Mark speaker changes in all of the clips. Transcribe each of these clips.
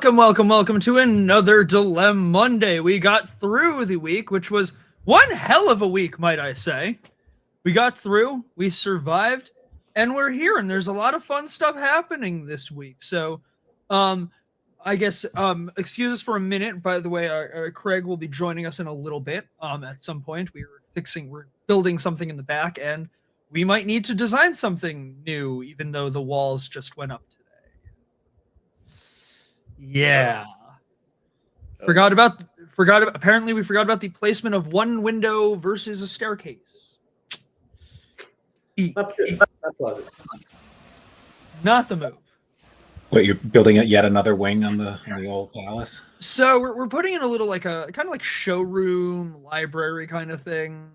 Speaker 1: Welcome to another Dilem-Monday. We got through the week, which was one hell of a week, might I say. We got through, we survived, and we're here, and there's a lot of fun stuff happening this week. So, I guess, excuse us for a minute. By the way, Craig will be joining us in a little bit. At some point, we're building something in the back, and we might need to design something new, even though the walls just went up today. Yeah. Apparently we forgot about the placement of one window versus a staircase.
Speaker 2: Not pleasant.
Speaker 1: Not the move.
Speaker 3: Wait, you're building yet another wing on the old palace?
Speaker 1: So we're putting in a little like a kind of like showroom, library kind of thing,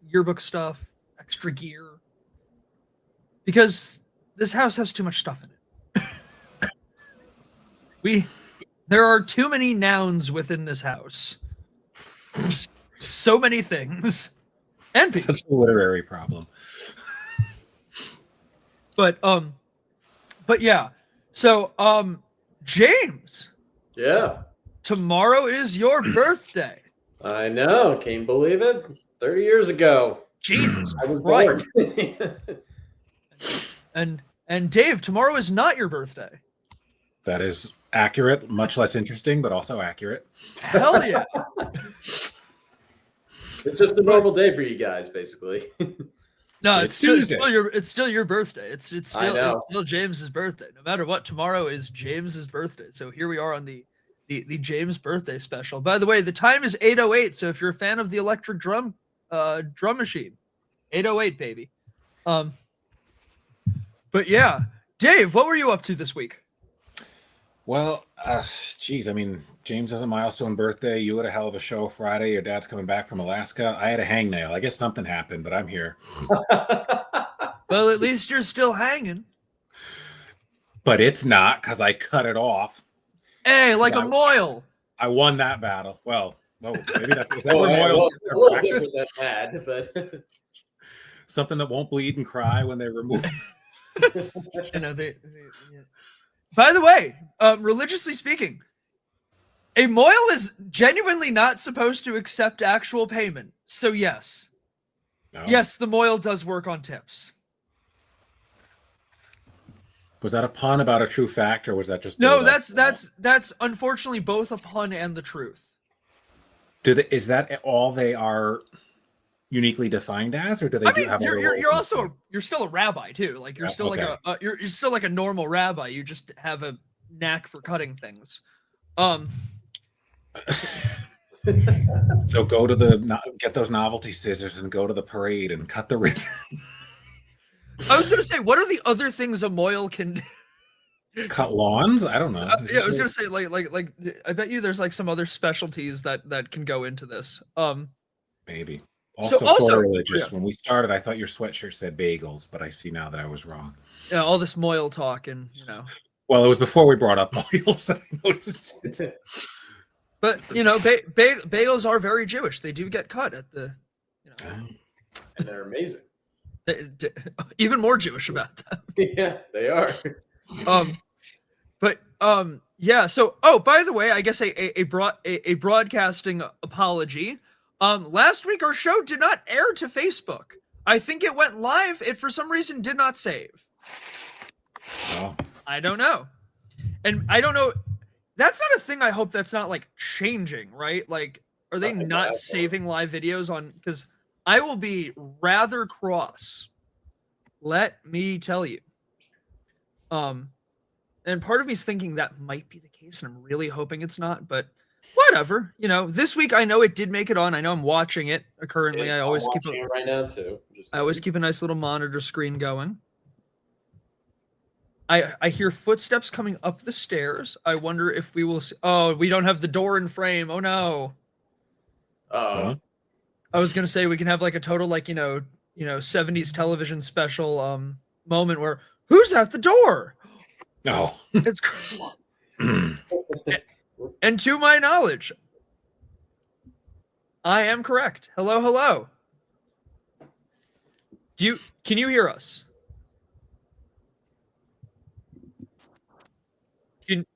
Speaker 1: yearbook stuff, extra gear. Because this house has too much stuff in it. There are too many nouns within this house. So many things. And people.
Speaker 3: Such a literary problem.
Speaker 1: But yeah. So James.
Speaker 2: Yeah.
Speaker 1: Tomorrow is your birthday.
Speaker 2: I know. Can't believe it. 30 years ago.
Speaker 1: Jesus
Speaker 2: I was
Speaker 1: Christ.
Speaker 2: born.
Speaker 1: And Dave, tomorrow is not your birthday.
Speaker 3: That is accurate, much less interesting, but also accurate.
Speaker 1: Hell yeah.
Speaker 2: It's just a normal day for you guys, basically.
Speaker 1: No,
Speaker 3: It's
Speaker 1: it's
Speaker 3: Tuesday.
Speaker 1: still your birthday. It's still James's birthday. No matter what, tomorrow is James's birthday. So here we are on the James birthday special. By the way, the time is 8:08. So if you're a fan of the electric drum machine, 8:08, baby. But yeah, Dave, what were you up to this week?
Speaker 3: Well, geez, I mean, James has a milestone birthday. You had a hell of a show Friday. Your dad's coming back from Alaska. I had a hangnail. I guess something happened, but I'm here.
Speaker 1: Well, at least you're still hanging.
Speaker 3: But it's not, because I cut it off.
Speaker 1: Hey, like a moil.
Speaker 3: I won that battle. Well, maybe is that
Speaker 2: Well,
Speaker 3: where
Speaker 2: a
Speaker 3: moils
Speaker 2: little
Speaker 3: are
Speaker 2: different
Speaker 3: practiced?
Speaker 2: than that, but
Speaker 3: Something that won't bleed and cry when they remove it.
Speaker 1: You know, yeah. By the way, religiously speaking, a moil is genuinely not supposed to accept actual payment. So yes.
Speaker 3: No.
Speaker 1: Yes, the moil does work on tips.
Speaker 3: Was that a pun about a true fact, or was that just
Speaker 1: No, that's unfortunately both a pun and the truth.
Speaker 3: Is that all they are uniquely defined as, or do they have other roles?
Speaker 1: You're still a rabbi too. Like you're still
Speaker 3: okay.
Speaker 1: like you're still like a normal rabbi. You just have a knack for cutting things.
Speaker 3: So get those novelty scissors and go to the parade and cut the ribbon.
Speaker 1: I was gonna say, what are the other things a moil can do?
Speaker 3: Cut lawns? I don't know.
Speaker 1: Yeah, I was gonna say like I bet you there's like some other specialties that can go into this.
Speaker 3: Maybe.
Speaker 1: Also,
Speaker 3: So religious.
Speaker 1: yeah.
Speaker 3: When we started, I thought your sweatshirt said bagels, but I see now that I was wrong.
Speaker 1: Yeah, all this moil talk and
Speaker 3: Well, it was before we brought up oils that I noticed it.
Speaker 1: But bagels are very Jewish. They do get cut at the
Speaker 2: and they're amazing.
Speaker 1: Even more Jewish about them.
Speaker 2: Yeah, they are.
Speaker 1: Yeah. So, by the way, I guess a broadcasting apology. Last week our show did not air to Facebook. I think it went live. It for some reason did not save.
Speaker 3: Oh.
Speaker 1: I don't know, and I don't know. That's not a thing. I hope that's not like changing, right? Like, are they not saving live videos on? Because I will be rather cross. Let me tell you. And part of me is thinking that might be the case, and I'm really hoping it's not, but whatever. This week I know it did make it on. I know I'm watching it currently.
Speaker 2: Yeah,
Speaker 1: I always
Speaker 2: I'm
Speaker 1: keep
Speaker 2: watching it right now too.
Speaker 1: I always keep a nice little monitor screen going. I hear footsteps coming up the stairs. I wonder if we will see. Oh, we don't have the door in frame. Oh no.
Speaker 2: Uh-oh.
Speaker 1: I was gonna say we can have like a total 70s television special moment where who's at the door?
Speaker 3: No.
Speaker 1: It's and to my knowledge, I am correct. Hello. Can you hear us?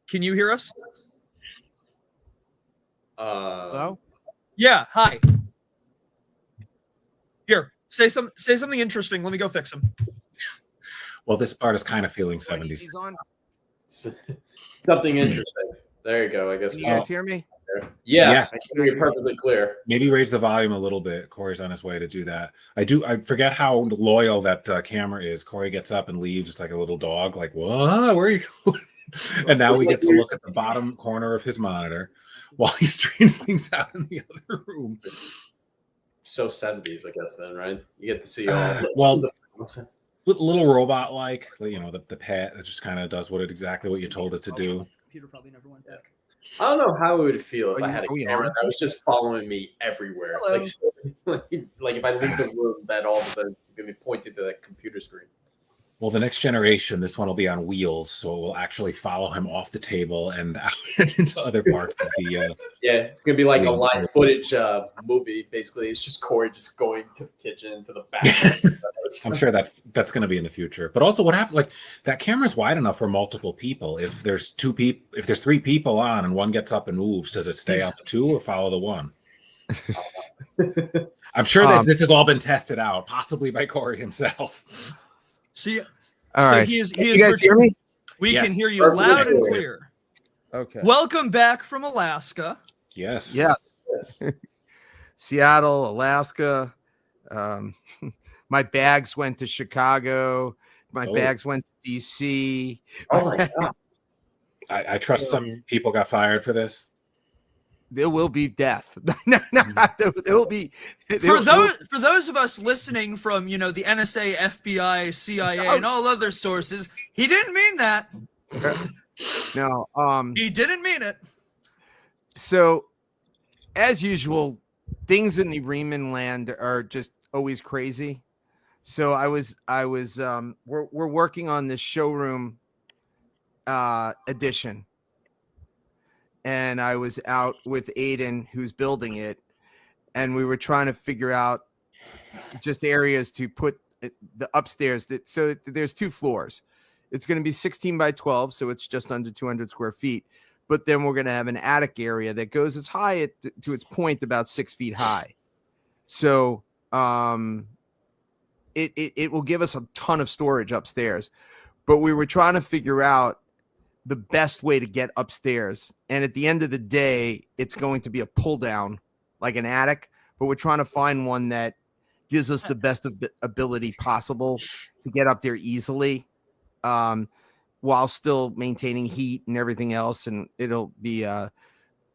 Speaker 1: Can you hear us?
Speaker 4: Hello?
Speaker 1: Yeah, hi. Here, say something interesting. Let me go fix him.
Speaker 3: Well, this part is kind of feeling
Speaker 4: Wait,
Speaker 3: 70s.
Speaker 4: he's on.
Speaker 2: Something interesting. There you go. I guess.
Speaker 4: Can you guys hear me?
Speaker 2: Yeah,
Speaker 3: Yes.
Speaker 2: I can hear you perfectly clear.
Speaker 3: Maybe raise the volume a little bit. Corey's on his way to do that. I forget how loyal that camera is. Corey gets up and leaves. It's like a little dog. Like, what? Where are you going? And now we get to look at the bottom corner of his monitor while he straightens things out in the other room.
Speaker 2: So 70s, I guess. Then, right? You get to see all.
Speaker 3: Well, little robot like, the pet that just kind of does exactly what you told it to do.
Speaker 1: Computer probably never went back.
Speaker 2: I don't know how it would feel if I had a
Speaker 4: we
Speaker 2: camera
Speaker 4: on?
Speaker 2: that was just following me everywhere.
Speaker 1: Hello.
Speaker 2: Like if I leave the room, that all of a sudden going to be pointing to that computer screen.
Speaker 3: Well, the next generation, this one will be on wheels, so it will actually follow him off the table and out into other parts of the.
Speaker 2: Yeah, it's gonna be like a
Speaker 3: Yeah.
Speaker 2: live footage movie. Basically, it's just Corey just going to the kitchen, to the back.
Speaker 3: I'm sure that's going to be in the future. But also, what happened? Like that camera's wide enough for multiple people. If there's three people on and one gets up and moves, does it stay on the two or follow the one? I'm sure that this has all been tested out, possibly by Corey himself.
Speaker 1: See,
Speaker 4: All right.
Speaker 1: he
Speaker 4: You
Speaker 1: is
Speaker 4: guys hear me?
Speaker 1: We
Speaker 3: Yes.
Speaker 1: can hear you
Speaker 2: Perfectly
Speaker 1: loud and
Speaker 2: clear.
Speaker 1: clear.
Speaker 4: Okay.
Speaker 1: Welcome back from Alaska.
Speaker 3: Yes.
Speaker 4: Yeah.
Speaker 2: Yes.
Speaker 4: Seattle, Alaska. My bags went to Chicago. My bags went to DC.
Speaker 2: Oh my god.
Speaker 3: I trust some people got fired for this.
Speaker 4: There will be death. No, there will be.
Speaker 1: For those of us listening from the NSA, FBI, CIA, and all other sources, he didn't mean that.
Speaker 4: No.
Speaker 1: He didn't mean it.
Speaker 4: So, as usual, things in the Riemann land are just always crazy. So we're working on this showroom edition. And I was out with Aiden, who's building it, and we were trying to figure out just areas to put the upstairs. So there's 2 floors. It's going to be 16 by 12, so it's just under 200 square feet. But then we're going to have an attic area that goes as high to its point, about 6 feet high. So it will give us a ton of storage upstairs. But we were trying to figure out the best way to get upstairs. And at the end of the day, it's going to be a pull down, like an attic, but we're trying to find one that gives us the best ability possible to get up there easily, while still maintaining heat and everything else. And it'll be, we're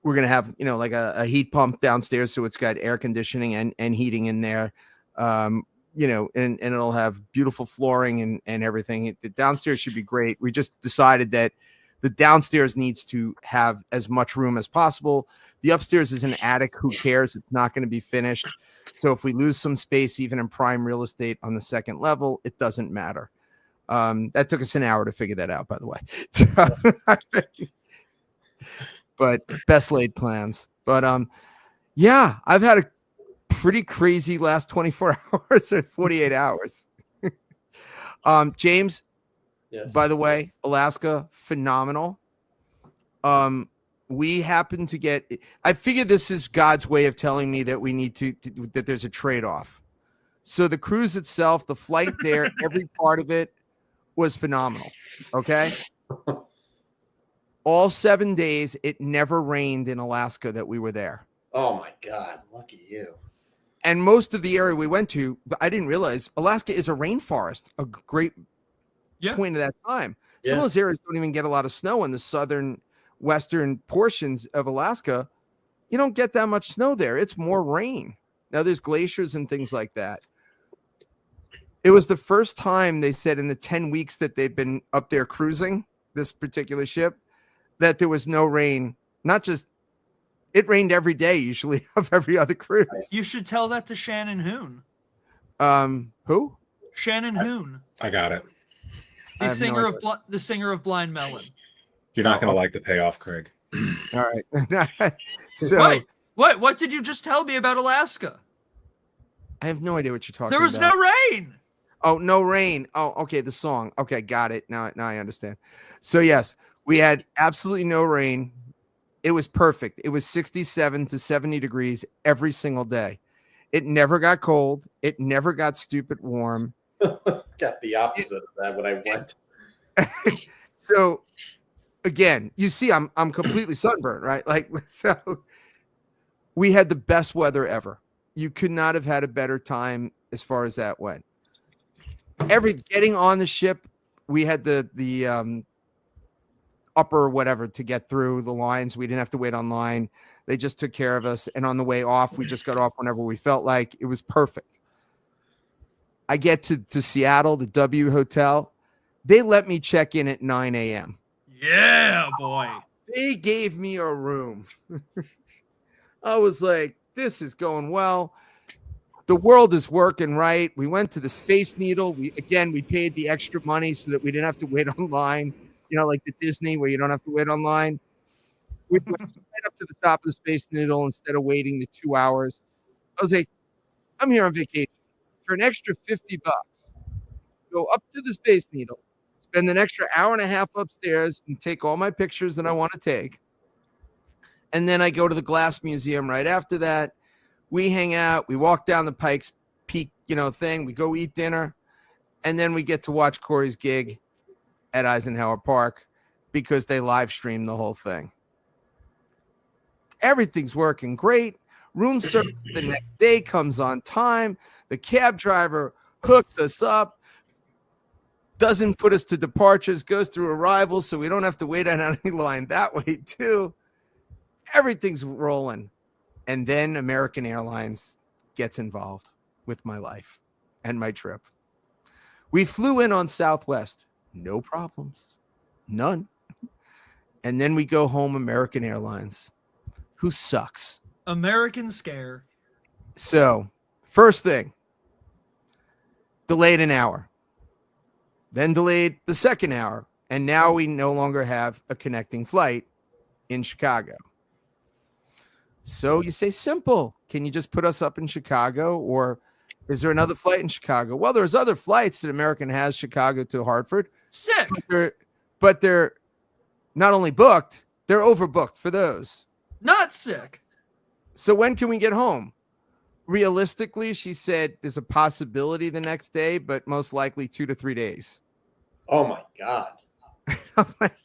Speaker 4: going to have, like a heat pump downstairs. So it's got air conditioning and heating in there, and it'll have beautiful flooring and everything. The downstairs should be great. We just decided that the downstairs needs to have as much room as possible. The upstairs is an attic. Who cares? It's not going to be finished. So if we lose some space, even in prime real estate on the second level, it doesn't matter. That took us an hour to figure that out, by the way. But best laid plans. But yeah, I've had a pretty crazy last 24 hours or 48 hours. James,
Speaker 2: Yes.
Speaker 4: by the way, Alaska, phenomenal. We happen to get, I figure this is God's way of telling me that we need that there's a trade-off. So the cruise itself, the flight there, every part of it was phenomenal. Okay. All 7 days, it never rained in Alaska that we were there.
Speaker 2: Oh my god. Lucky you.
Speaker 4: And most of the area we went to, I didn't realize Alaska is a rainforest, a great point of that time. Some of those areas don't even get a lot of snow in the southern western portions of Alaska. You don't get that much snow there. It's more rain. Now there's glaciers and things like that. It was the first time, they said, in the 10 weeks that they've been up there cruising this particular ship, that there was no rain. Not just, it rained every day usually of every other cruise.
Speaker 1: You should tell that to Shannon Hoon.
Speaker 4: Who?
Speaker 1: Shannon Hoon.
Speaker 3: I got it.
Speaker 1: The singer of Blind Melon.
Speaker 3: You're not going to like the payoff, Craig.
Speaker 4: All right. So
Speaker 1: What did you just tell me about Alaska?
Speaker 4: I have no idea what you're talking about.
Speaker 1: There was no rain.
Speaker 4: Oh, no rain. Oh, okay. The song. Okay, got it. Now I understand. So yes, we had absolutely no rain. It was perfect. It was 67 to 70 degrees every single day. It never got cold. It never got stupid warm.
Speaker 2: Got the opposite of that when I went.
Speaker 4: So again, you see, I'm completely sunburned, right? Like, so we had the best weather ever. You could not have had a better time as far as that went. Getting on the ship, we had the upper whatever to get through the lines. We didn't have to wait on line. They just took care of us. And on the way off, we just got off whenever we felt like. It was perfect. I get to Seattle, the W Hotel. They let me check in at 9 a.m.
Speaker 1: Yeah, boy.
Speaker 4: They gave me a room. I was like, this is going well. The world is working right. We went to the Space Needle. We paid the extra money so that we didn't have to wait online. You know, like the Disney where you don't have to wait online. We went right up to the top of the Space Needle instead of waiting the 2 hours. I was like, I'm here on vacation. For an extra $50, go up to the Space Needle, spend an extra hour and a half upstairs and take all my pictures that I want to take. And then I go to the Glass Museum right after that. We hang out. We walk down the Pikes Peak, thing. We go eat dinner. And then we get to watch Corey's gig at Eisenhower Park because they live stream the whole thing. Everything's working great. Room service the next day comes on time. The cab driver hooks us up, doesn't put us to departures, goes through arrivals so we don't have to wait on any line that way too. Everything's rolling. And then American Airlines gets involved with my life and my trip. We flew in on Southwest. No problems. None. And then we go home American Airlines, who sucks.
Speaker 1: American Scare.
Speaker 4: So, first thing, delayed an hour. Then delayed the second hour. And now we no longer have a connecting flight in Chicago. So you say, simple. Can you just put us up in Chicago? Or is there another flight in Chicago? Well, there's other flights that American has, Chicago to Hartford.
Speaker 1: Sick.
Speaker 4: But they're not only booked, they're overbooked for those.
Speaker 1: Not sick.
Speaker 4: So when can we get home? Realistically, she said there's a possibility the next day, but most likely 2 to 3 days.
Speaker 2: Oh my God.
Speaker 4: I'm like,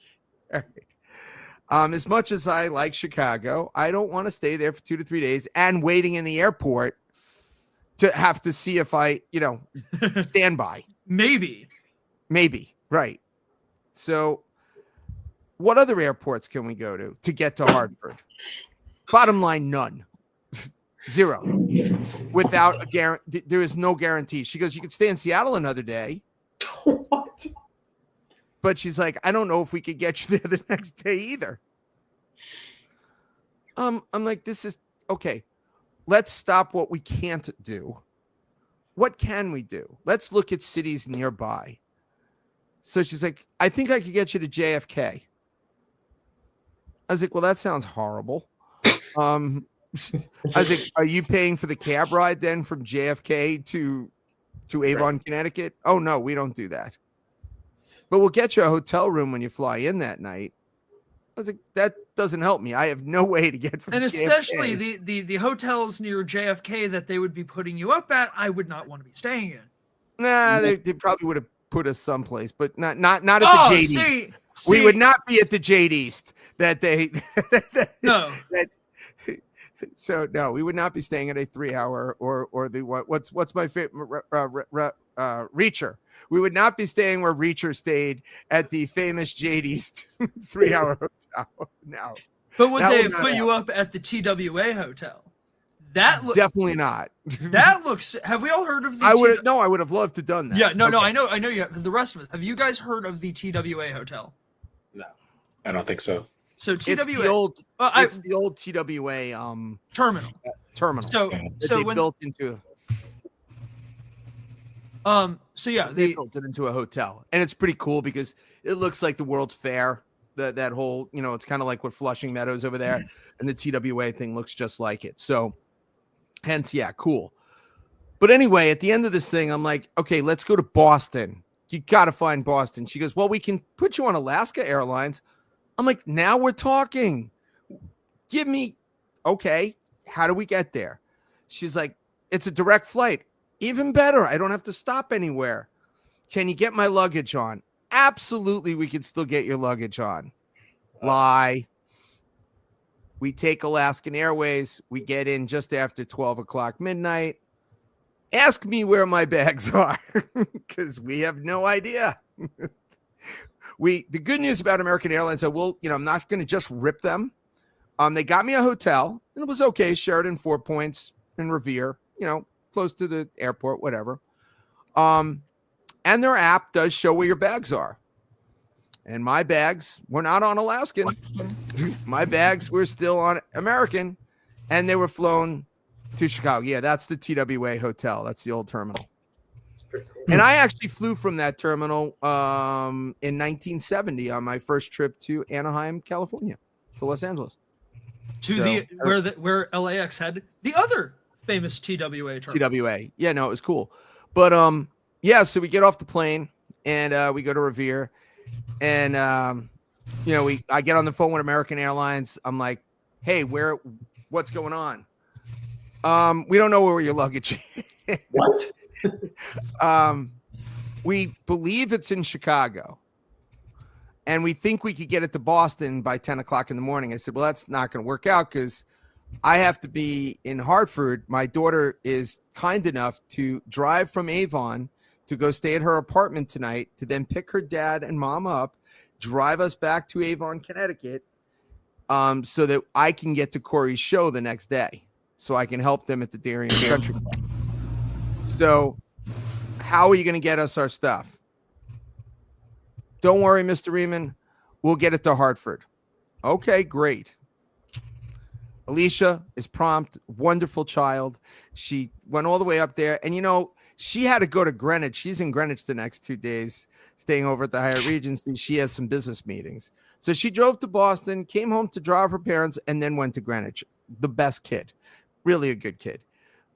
Speaker 4: all right. As much as I like Chicago, I don't want to stay there for 2 to 3 days and waiting in the airport to have to see if I, stand by.
Speaker 1: Maybe.
Speaker 4: Right. So what other airports can we go to get to Hartford? Bottom line, none. Zero. Without a guarantee. There is no guarantee. She goes, you could stay in Seattle another day.
Speaker 2: What?
Speaker 4: But she's like, I don't know if we could get you there the next day either. I'm like, this is okay. Let's stop what we can't do. What can we do? Let's look at cities nearby. So she's like, I think I could get you to JFK. I was like, well, that sounds horrible. I was like, are you paying for the cab ride then from JFK to Avon, Connecticut? Oh, no, we don't do that. But we'll get you a hotel room when you fly in that night. I was like, that doesn't help me. I have no way to get from
Speaker 1: And
Speaker 4: JFK.
Speaker 1: especially the hotels near JFK that they would be putting you up at, I would not want to be staying in.
Speaker 4: Nah, they probably would have put us someplace, but not at the JD.
Speaker 1: See,
Speaker 4: we would not be at the JD East that they.
Speaker 1: No.
Speaker 4: So no, we would not be staying at a 3-hour or the what's my favorite Reacher. We would not be staying where Reacher stayed at the famous JD East 3-hour hotel. No.
Speaker 1: But would
Speaker 4: That
Speaker 1: they
Speaker 4: would
Speaker 1: have
Speaker 4: not
Speaker 1: put you up at the TWA hotel? That
Speaker 4: definitely not.
Speaker 1: That looks. Have we all heard of the?
Speaker 4: I would have loved to done that.
Speaker 1: Yeah, no,
Speaker 4: Okay.
Speaker 1: I know you have. Because the rest of us, have you guys heard of the TWA hotel?
Speaker 3: No, I don't think so.
Speaker 1: So TWA,
Speaker 4: It's the old, it's the old TWA
Speaker 1: terminal.
Speaker 4: terminal.
Speaker 1: So
Speaker 4: that
Speaker 1: so
Speaker 4: they
Speaker 1: when
Speaker 4: built into
Speaker 1: so yeah,
Speaker 4: they built it into a hotel, and it's pretty cool because it looks like the World's Fair. That whole, it's kind of like what Flushing Meadows over there, and the TWA thing looks just like it. So, hence, yeah, cool. But anyway, at the end of this thing, I'm like, okay, let's go to Boston. You got to find Boston. She goes, well, we can put you on Alaska Airlines. I'm like, now we're talking. okay, how do we get there? She's like, it's a direct flight. Even better. I don't have to stop anywhere. Can you get my luggage on? Absolutely, we could still get your luggage on. Lie. We take Alaskan Airways. We get in just after 12 o'clock midnight. Ask me where my bags are, because we have no idea. The good news about American Airlines, I'm not going to just rip them. They got me a hotel, and it was okay. Sheraton, 4 Points, in Revere, close to the airport, whatever. And their app does show where your bags are. And my bags were not on Alaskan. My bags were still on American, and they were flown to Chicago. Yeah, that's the TWA hotel. That's the old terminal. And I actually flew from that terminal in 1970 on my first trip to Anaheim, California, to Los Angeles.
Speaker 1: Where LAX had the other famous TWA terminal.
Speaker 4: TWA. Yeah, no, it was cool. But so we get off the plane and we go to Revere. And I get on the phone with American Airlines. I'm like, hey, what's going on? We don't know where your luggage is.
Speaker 2: What?
Speaker 4: We believe it's in Chicago, and we think we could get it to Boston by 10 o'clock in the morning. I said, well, that's not going to work out because I have to be in Hartford. My daughter is kind enough to drive from Avon to go stay at her apartment tonight, to then pick her dad and mom up, drive us back to Avon, Connecticut, so that I can get to Corey's show the next day, so I can help them at the Darien Country Club. So how are you going to get us our stuff? Don't worry, Mr. Riemann. We'll get it to Hartford. Okay, great. Alicia is prompt, wonderful child. She went all the way up there, and she had to go to Greenwich. She's in Greenwich the next 2 days, staying over at the Hyatt Regency. She has some business meetings. So she drove to Boston, came home to drive her parents, and then went to Greenwich. The best kid. Really a good kid.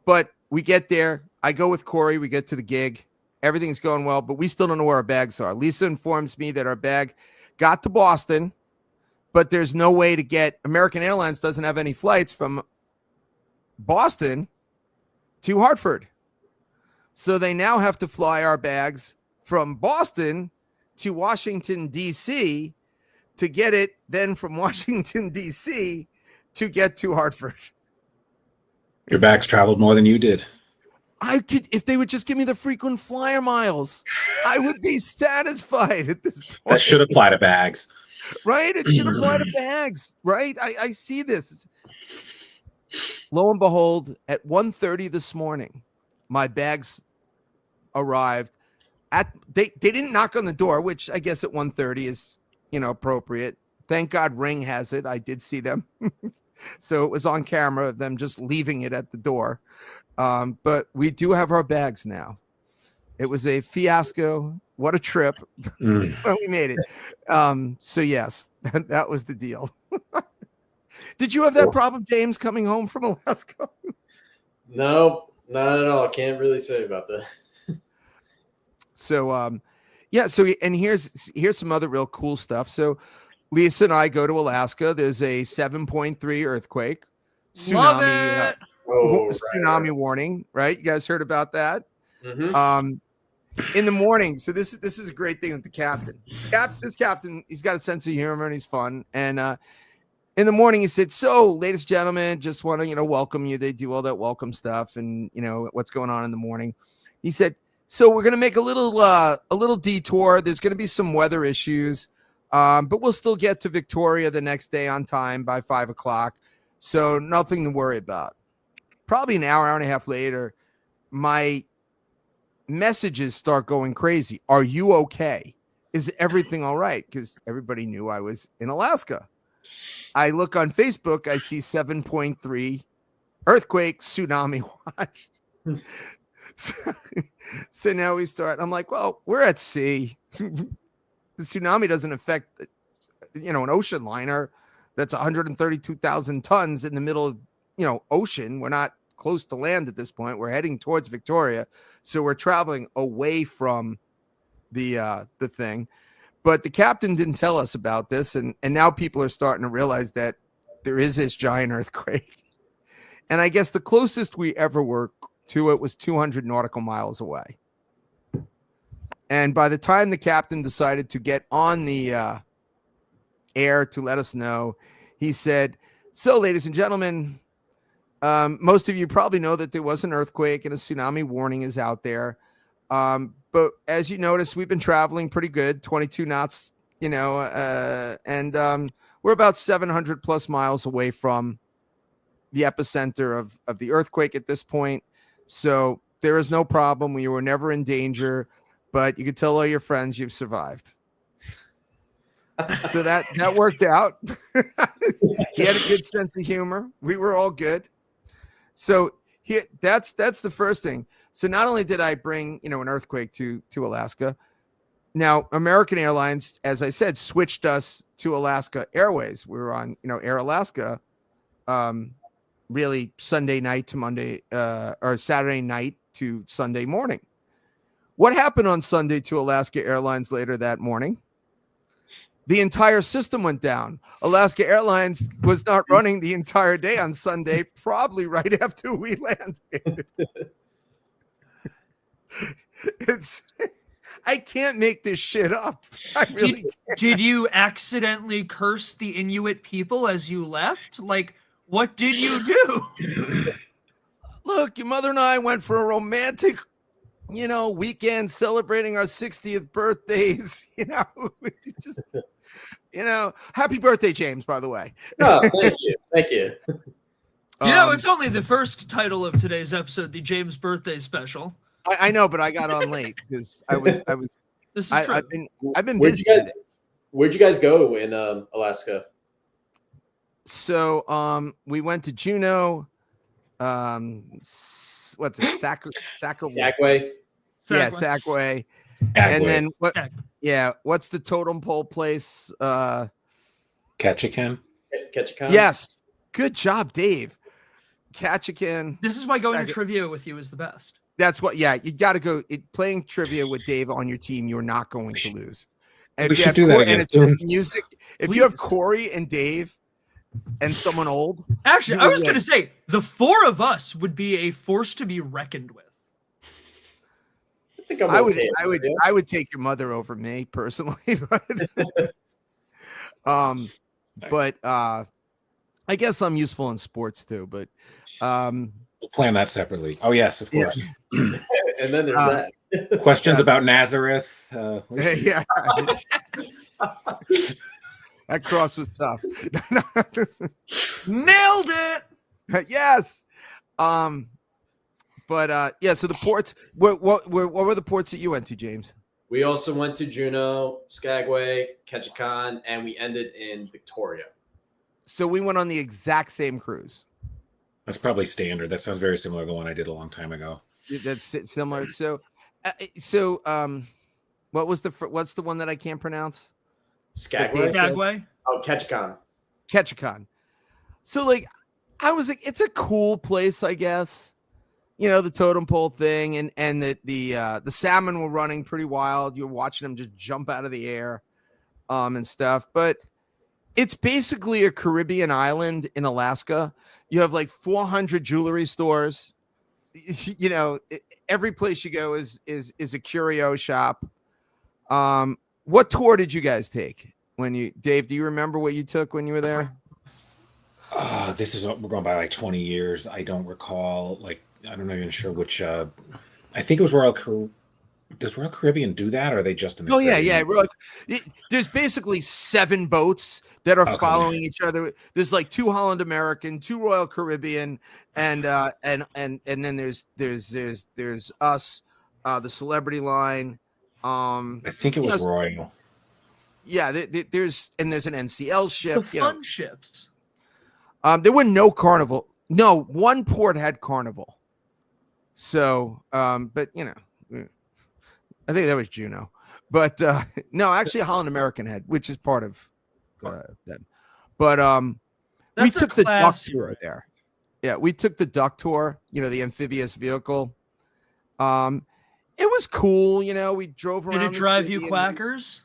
Speaker 4: But we get there. I go with Corey. We get to the gig. Everything's going well, but we still don't know where our bags are. Lisa informs me that our bag got to Boston, but there's no way to get – American Airlines doesn't have any flights from Boston to Hartford. So they now have to fly our bags from Boston to Washington, D.C. to get it then from Washington, D.C. to get to Hartford.
Speaker 3: Your bags traveled more than you did.
Speaker 4: I could, if they would just give me the frequent flyer miles, I would be satisfied at this point.
Speaker 3: That should apply to bags.
Speaker 4: Right? It should apply to bags, right? I see this. Lo and behold, at 1:30 this morning, my bags arrived. They didn't knock on the door, which I guess at 1:30 is appropriate. Thank God Ring has it. I did see them. So it was on camera of them just leaving it at the door. But we do have our bags now. It was a fiasco. What a trip. We made it. So yes, that was the deal. Did you have that problem, James, coming home from Alaska?
Speaker 2: No, not at all. Can't really say about that.
Speaker 4: So, and here's some other real cool stuff. So Lisa and I go to Alaska. There's a 7.3 earthquake.
Speaker 1: Love it.
Speaker 4: Tsunami warning, right? You guys heard about that? Mm-hmm. In the morning. So this is a great thing with the captain. This captain, he's got a sense of humor and he's fun. And in the morning, he said, "So, ladies and gentlemen, just want to welcome you." They do all that welcome stuff and what's going on in the morning. He said, "So we're gonna make a little detour. There's gonna be some weather issues, but we'll still get to Victoria the next day on time by 5 o'clock. So nothing to worry about." Probably an hour and a half later, my messages start going crazy. Are you okay? Is everything all right? Because everybody knew I was in Alaska. I look on Facebook. I see 7.3 earthquake, tsunami watch. So now we start. I'm like, well, we're at sea. The tsunami doesn't affect, an ocean liner that's 132,000 tons in the middle of, ocean. We're not close to land at this point. We're heading towards Victoria. So we're traveling away from the thing. But the captain didn't tell us about this. And now people are starting to realize that there is this giant earthquake. And I guess the closest we ever were to it was 200 nautical miles away. And by the time the captain decided to get on the air to let us know, he said, "So, ladies and gentlemen, most of you probably know that there was an earthquake and a tsunami warning is out there. But as you notice, we've been traveling pretty good, 22 knots, and we're about 700 plus miles away from the epicenter of the earthquake at this point. So there is no problem. We were never in danger, but you can tell all your friends you've survived." So that worked out. He had a good sense of humor. We were all good. So that's the first thing. So not only did I bring, an earthquake to Alaska, now American Airlines, as I said, switched us to Alaska Airways. We were on, Air Alaska, really Sunday night to Monday, or Saturday night to Sunday morning. What happened on Sunday to Alaska Airlines later that morning? The entire system went down. Alaska Airlines was not running the entire day on Sunday, probably right after we landed. I can't make this shit up.
Speaker 1: Did you accidentally curse the Inuit people as you left? Like, what did you do?
Speaker 4: Look, your mother and I went for a romantic, weekend celebrating our 60th birthdays. Just, happy birthday, James, by the way.
Speaker 2: Oh, thank you. Thank you.
Speaker 1: It's only the first title of today's episode, the James birthday special.
Speaker 4: I know, but I got on late because I was.
Speaker 1: This is true.
Speaker 4: I've been busy today.
Speaker 2: Where'd you guys go in Alaska?
Speaker 4: So we went to Juneau. What's it?
Speaker 2: Skagway.
Speaker 4: Yeah, Skagway. And then what? Yeah, what's the totem pole place?
Speaker 3: Ketchikan.
Speaker 2: Ketchikan.
Speaker 4: Yes, good job, Dave. Ketchikan.
Speaker 1: This is why going to trivia with you is the best.
Speaker 4: That's what. Yeah, you got to go. Playing trivia with Dave on your team, you're not going to lose. And
Speaker 3: we should do that again soon.
Speaker 4: Music. If you have Corey and Dave and someone old,
Speaker 1: actually, I was going to say the four of us would be a force to be reckoned with.
Speaker 4: I would take your mother over me personally, but I guess I'm useful in sports too. But
Speaker 3: we'll plan that separately. Oh yes, of course.
Speaker 2: And then there's that.
Speaker 3: Questions about Nazareth.
Speaker 4: Yeah, that cross was tough.
Speaker 1: Nailed it.
Speaker 4: Yes. But yeah, so the ports. What were the ports that you went to, James?
Speaker 2: We also went to Juneau, Skagway, Ketchikan, and we ended in Victoria.
Speaker 4: So we went on the exact same cruise.
Speaker 3: That's probably standard. That sounds very similar to the one I did a long time ago.
Speaker 4: That's similar. So, what's the one that I can't pronounce?
Speaker 1: Skagway.
Speaker 2: Oh, Ketchikan.
Speaker 4: Ketchikan. So I was like, it's a cool place, I guess. The totem pole thing, and the salmon were running pretty wild. You're watching them just jump out of the air, and stuff. But it's basically a Caribbean island in Alaska. You have 400 jewelry stores. Every place you go is a curio shop. What tour did you guys take Dave? Do you remember what you took when you were there?
Speaker 3: We're going by 20 years. I don't recall. I'm not even sure which. I think it was Does Royal Caribbean do that, or are they just in the Caribbean?
Speaker 4: Yeah. There's basically 7 boats that are following each other. There's 2 Holland American, 2 Royal Caribbean, and then there's us, the Celebrity Line.
Speaker 3: I think it was Royal.
Speaker 4: Yeah, there's an NCL ship.
Speaker 1: The fun ships.
Speaker 4: There were no Carnival. No, one port had Carnival. So, but I think that was Juneau, but no, actually Holland American had, which is part of them. But we took the duck tour there. Yeah, we took the duck tour. The amphibious vehicle. It was cool. We drove around.
Speaker 1: Did it drive you quackers?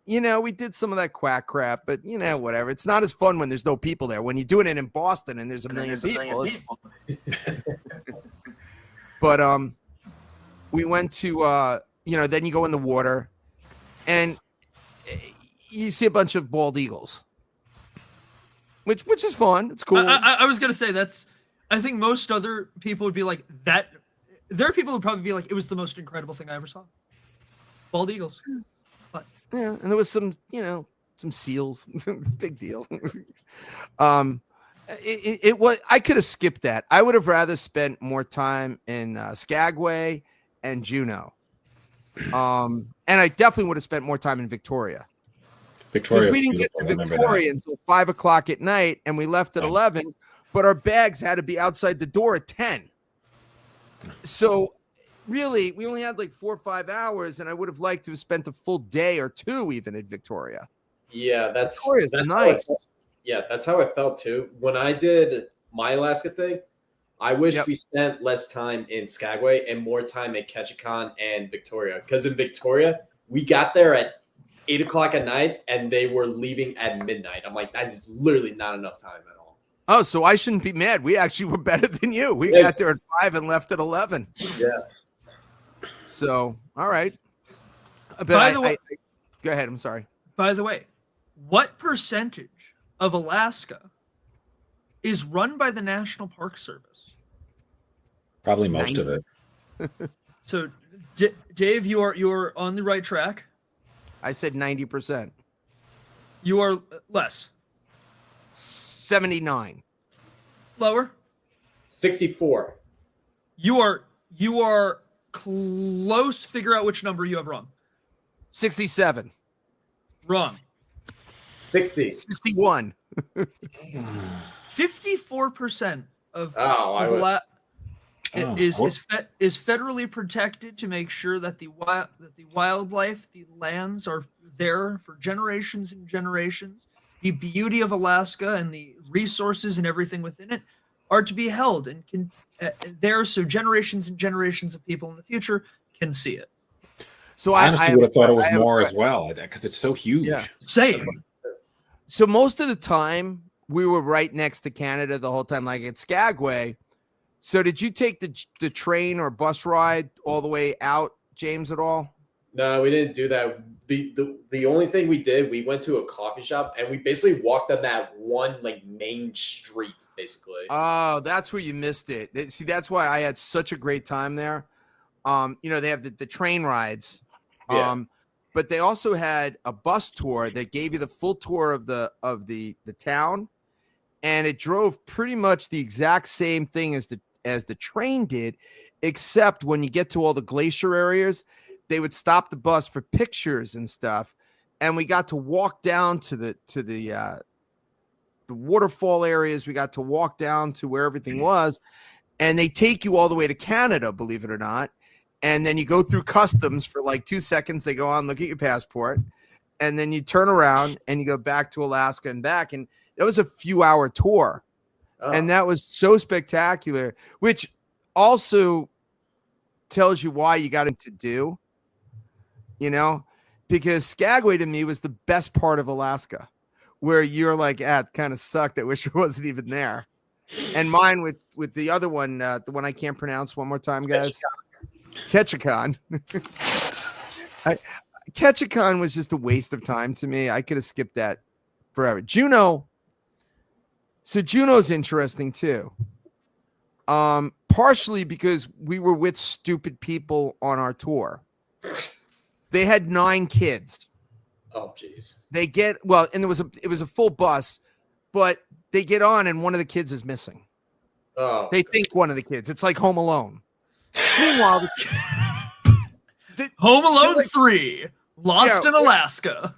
Speaker 4: we did some of that quack crap, but whatever. It's not as fun when there's no people there. When you're doing it in Boston and there's a million people. But we went to then you go in the water, and you see a bunch of bald eagles, which is fun. It's cool.
Speaker 1: I was gonna say I think most other people would be like that. There are people who would probably be like, it was the most incredible thing I ever saw. Bald eagles. But,
Speaker 4: yeah, and there was some seals. Big deal. It was. I could have skipped that. I would have rather spent more time in Skagway and Juneau. And I definitely would have spent more time in Victoria. Because we didn't get to Victoria until 5 o'clock at night, and we left at 11. But our bags had to be outside the door at 10. So really, we only had like 4 or 5 hours, and I would have liked to have spent a full day or two even at Victoria.
Speaker 2: Yeah, that's
Speaker 4: nice.
Speaker 2: That's how I felt too. When I did my Alaska thing, I wish we spent less time in Skagway and more time at Ketchikan and Victoria. Because in Victoria, we got there at 8 o'clock at night, and they were leaving at midnight. I'm like, that's literally not enough time at all.
Speaker 4: Oh, so I shouldn't be mad. We actually were better than you. We got there at 5 and left at 11.
Speaker 2: Yeah.
Speaker 4: So, all right. But
Speaker 1: by the way,
Speaker 4: go ahead. I'm sorry.
Speaker 1: By the way, what percentage of Alaska is run by the National Park Service?
Speaker 3: Probably most of it.
Speaker 1: So, Dave, you are on the right track.
Speaker 4: I said 90%.
Speaker 1: You are less.
Speaker 4: 79.
Speaker 1: Lower.
Speaker 2: 64.
Speaker 1: You are close. Figure out which number you have wrong.
Speaker 4: 67.
Speaker 1: Wrong.
Speaker 2: 60.
Speaker 4: 61.
Speaker 1: 54% of is federally protected to make sure that the wildlife, the lands are there for generations and generations. The beauty of Alaska and the resources and everything within it are to be held and there so generations and generations of people in the future can see it.
Speaker 3: So I honestly would have thought it was more as well because it's so huge.
Speaker 4: Yeah.
Speaker 1: Same.
Speaker 4: So most of the time we were right next to Canada the whole time, like at Skagway. So did you take the train or bus ride all the way out, James, at all?
Speaker 2: No, we didn't do that. The only thing we did, we went to a coffee shop and we basically walked on that one like main street, basically.
Speaker 4: Oh, that's where you missed it. See, that's why I had such a great time there. They have the train rides.
Speaker 2: Yeah.
Speaker 4: But they also had a bus tour that gave you the full tour of the town, and it drove pretty much the exact same thing as the train did, except when you get to all the glacier areas, they would stop the bus for pictures and stuff, and we got to walk down to the waterfall areas. We got to walk down to where everything was, and they take you all the way to Canada, believe it or not. And then you go through customs for like 2 seconds. They go on, look at your passport, and then you turn around and you go back to Alaska and back. And it was a few-hour tour, and that was so spectacular, which also tells you why you got it to do, because Skagway to me was the best part of Alaska, where you're like, it kind of sucked. I wish it wasn't even there. And mine with the other one, the one I can't pronounce one more time, guys. Ketchikan. Ketchikan was just a waste of time to me. I could have skipped that forever. Juneau. So Juneau's interesting too. Partially because we were with stupid people on our tour. They had 9 kids.
Speaker 2: Oh, jeez.
Speaker 4: And it was a full bus, but they get on and one of the kids is missing.
Speaker 2: Oh.
Speaker 4: They think one of the kids. It's like Home Alone. Meanwhile,
Speaker 1: Home Alone 3, Lost in Alaska.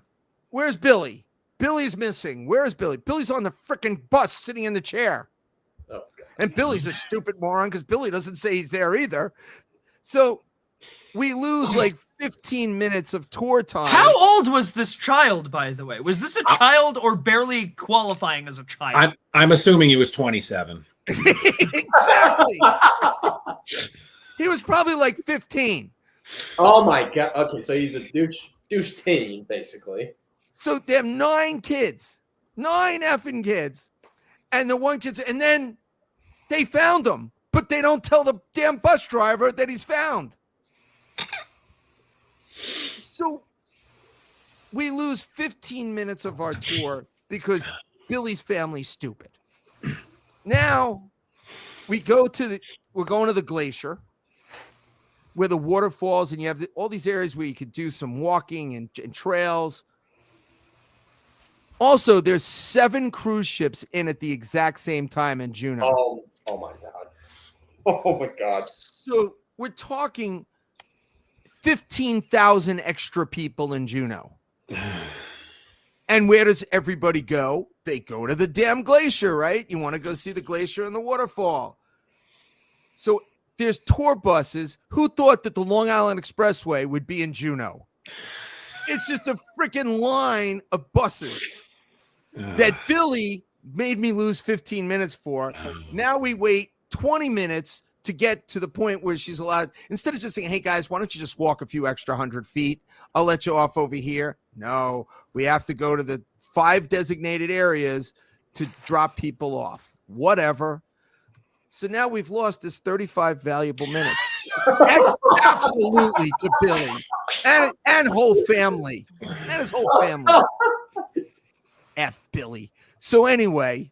Speaker 4: Where's Billy? Billy's missing. Where's Billy? Billy's on the freaking bus sitting in the chair.
Speaker 2: Oh, God.
Speaker 4: And Billy's a stupid moron because Billy doesn't say he's there either. So we lose like 15 minutes of tour time.
Speaker 1: How old was this child, by the way? Was this a child or barely qualifying as a child?
Speaker 3: I'm assuming he was 27.
Speaker 4: Exactly. He was probably like 15.
Speaker 2: Oh my God. Okay, so he's a douche. douche team, basically.
Speaker 4: So they have 9 kids, 9 effing kids, and the one kid's, and then they found him, but they don't tell the damn bus driver that he's found. So we lose 15 minutes of our tour because Billy's family's stupid. Now we're going to the glacier where the waterfalls, and you have all these areas where you could do some walking and trails. Also, there's 7 cruise ships in at the exact same time in Juneau.
Speaker 2: Oh my God. Oh my God.
Speaker 4: So we're talking 15,000 extra people in Juneau. And where does everybody go? They go to the damn glacier, right? You want to go see the glacier and the waterfall. So there's tour buses. Who thought that the Long Island Expressway would be in Juneau? It's just a freaking line of buses that Billy made me lose 15 minutes for. Now we wait 20 minutes to get to the point where she's allowed, instead of just saying, hey guys, why don't you just walk a few extra 100 feet? I'll let you off over here. No, we have to go to the 5 designated areas to drop people off. Whatever. So now we've lost this 35 valuable minutes. Absolutely to Billy and whole family. And his whole family. F Billy. So anyway,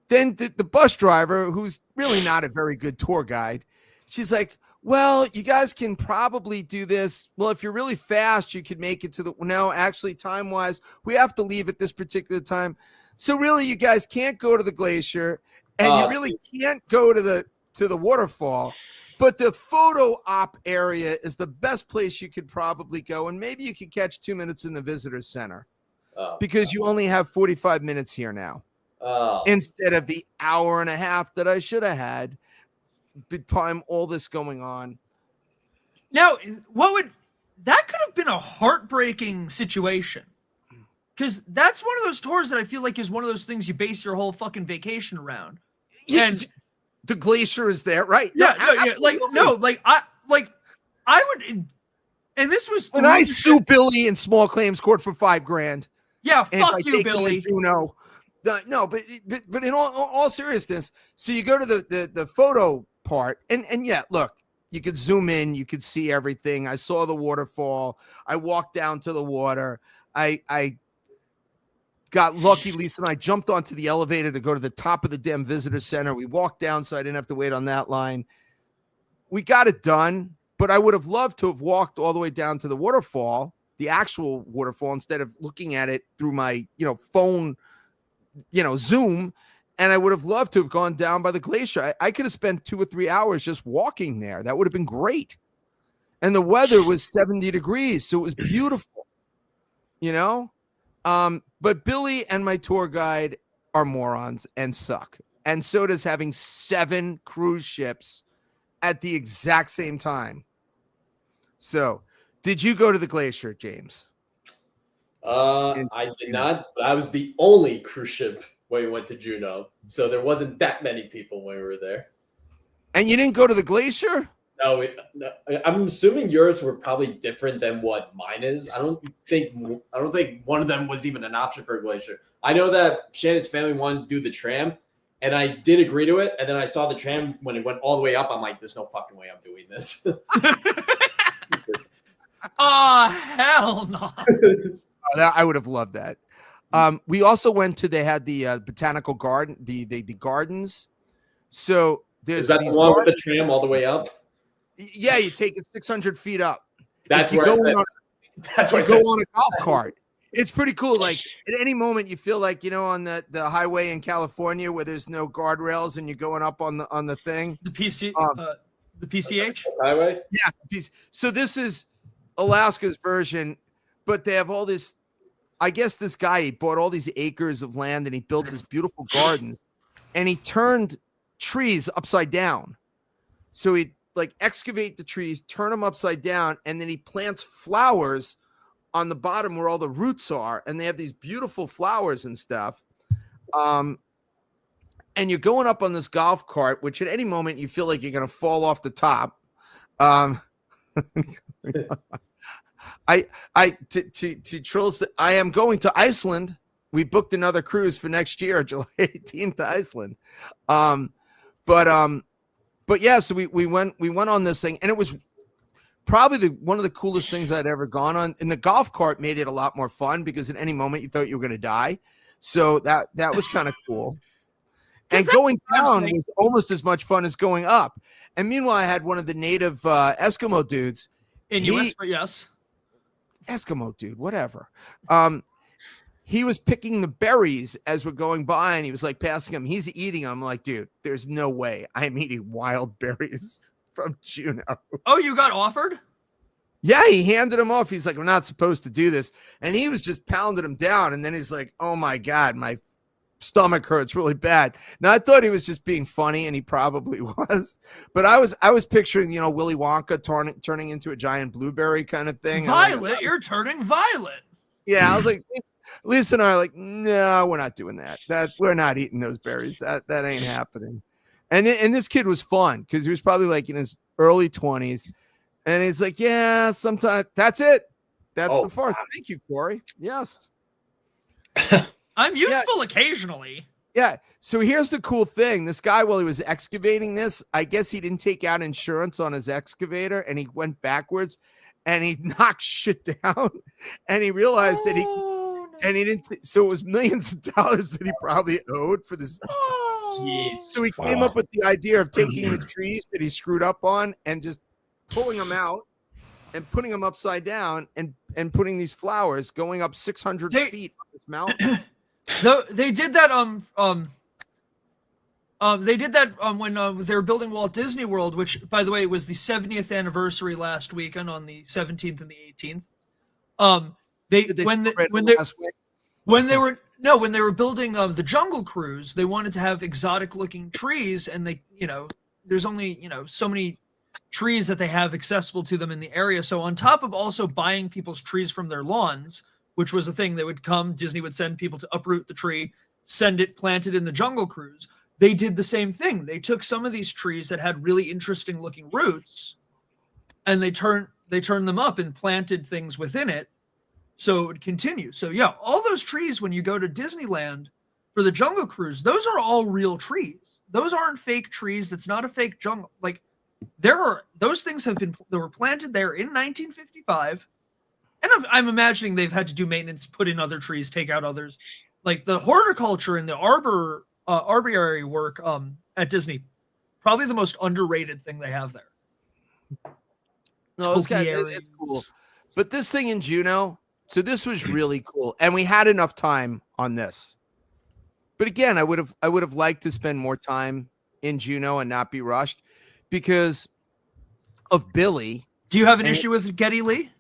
Speaker 4: then the bus driver, who's really not a very good tour guide, she's like, well, you guys can probably do this. Well, if you're really fast, you could make it to the, no, actually time-wise, we have to leave at this particular time. So really, you guys can't go to the glacier, and you really can't go to the waterfall. But the photo op area is the best place you could probably go, and maybe you could catch 2 minutes in the visitor center because you only have 45 minutes here now instead of the hour and a half that I should have had. Big time, all this going on.
Speaker 1: Now, that could have been a heartbreaking situation, because that's one of those tours that I feel like is one of those things you base your whole fucking vacation around.
Speaker 4: Yeah,
Speaker 1: and
Speaker 4: the glacier is there, right?
Speaker 1: Yeah, I would, and this was
Speaker 4: when I sue Billy in small claims court for $5,000.
Speaker 1: Yeah, fuck you, Billy.
Speaker 4: No, but in all seriousness, so you go to the photo part, and yeah, look, you could zoom in, you could see everything. I saw the waterfall. I walked down to the water. I got lucky. Lisa and I jumped onto the elevator to go to the top of the damn visitor center. We walked down, so I didn't have to wait on that line. We got it done, but I would have loved to have walked all the way down to the waterfall, the actual waterfall, instead of looking at it through my phone, Zoom. And I would have loved to have gone down by the glacier. I could have spent 2 or 3 hours just walking there. That would have been great. And the weather was 70 degrees, so it was beautiful, But Billy and my tour guide are morons and suck. And so does having 7 cruise ships at the exact same time. So, did you go to the glacier, James?
Speaker 2: I did not, but I was the only cruise ship when we went to Juneau, so there wasn't that many people when we were there.
Speaker 4: And you didn't go to the glacier?
Speaker 2: No, I'm assuming yours were probably different than what mine is. I don't think one of them was even an option for a glacier. I know that Shannon's family wanted to do the tram, and I did agree to it. And then I saw the tram when it went all the way up. I'm like, there's no fucking way I'm doing this.
Speaker 1: Oh, hell no.
Speaker 4: I would have loved that. We also went to, they had the botanical garden, the gardens. So there's
Speaker 2: is that the one with the tram all the way up?
Speaker 4: Yeah, you take it 600 feet up.
Speaker 2: That's where you go
Speaker 4: on a golf cart. It's pretty cool. Like at any moment, you feel like on the highway in California where there's no guardrails and you're going up on the thing.
Speaker 1: The PCH
Speaker 2: highway.
Speaker 4: Yeah. So this is Alaska's version, but they have all this. I guess this guy, he bought all these acres of land and he built this beautiful gardens, and he turned trees upside down. So he'd excavate the trees, turn them upside down, and then he plants flowers on the bottom where all the roots are, and they have these beautiful flowers and stuff. And you're going up on this golf cart, which at any moment you feel like you're going to fall off the top. To trolls. I am going to Iceland. We booked another cruise for next year, July 18th to Iceland. But yeah, so we went on this thing, and it was probably one of the coolest things I'd ever gone on. And the golf cart made it a lot more fun because at any moment you thought you were going to die. So that was kind of cool. And going down was almost as much fun as going up. And meanwhile, I had one of the native Eskimo dudes.
Speaker 1: US, but yes.
Speaker 4: Eskimo dude, whatever. He was picking the berries as we're going by, and he was like passing them. He's eating them. I'm like, dude, there's no way I'm eating wild berries from Juneau.
Speaker 1: Oh, you got offered?
Speaker 4: Yeah, he handed them off. He's like, we're not supposed to do this. And he was just pounding them down. And then he's like, oh my God, my stomach hurts really bad. Now I thought he was just being funny, and he probably was. But I was picturing, Willy Wonka turning into a giant blueberry kind of thing.
Speaker 1: Violet, you're turning violet.
Speaker 4: Yeah, I was like, Lisa and I are like, no, we're not doing that. We're not eating those berries. That ain't happening. And this kid was fun because he was probably like in his early 20s, and he's like, yeah, sometimes that's it. That's the first. Thank you, Corey. Yes.
Speaker 1: I'm useful occasionally.
Speaker 4: Yeah. So here's the cool thing. This guy, while he was excavating this, I guess he didn't take out insurance on his excavator, and he went backwards, and he knocked shit down, and he realized that and he didn't. So it was millions of dollars that he probably owed for this. So he came up with the idea of taking the trees that he screwed up on and just pulling them out and putting them upside down and putting these flowers going up 600 feet on this mountain.
Speaker 1: They did that. They did that when they were building Walt Disney World, which, by the way, was the 70th anniversary last weekend on the 17th and the 18th. When they were building the Jungle Cruise, they wanted to have exotic looking trees, and there's only so many trees that they have accessible to them in the area. So on top of also buying people's trees from their lawns, which was a thing that would come, Disney would send people to uproot the tree, send it planted in the Jungle Cruise. They did the same thing. They took some of these trees that had really interesting looking roots, and they turned them up and planted things within it, so it would continue. So yeah, all those trees when you go to Disneyland for the Jungle Cruise, those are all real trees. Those aren't fake trees. That's not a fake jungle. Like those things they were planted there in 1955, and I'm imagining they've had to do maintenance, put in other trees, take out others. Like the horticulture and the arboreary work at Disney, probably the most underrated thing they have there.
Speaker 4: No, it's cool. But this thing in Juneau, so this was really cool, and we had enough time on this. But again, I would have liked to spend more time in Juneau and not be rushed because of Billy.
Speaker 1: Do you have an issue with Geddy Lee?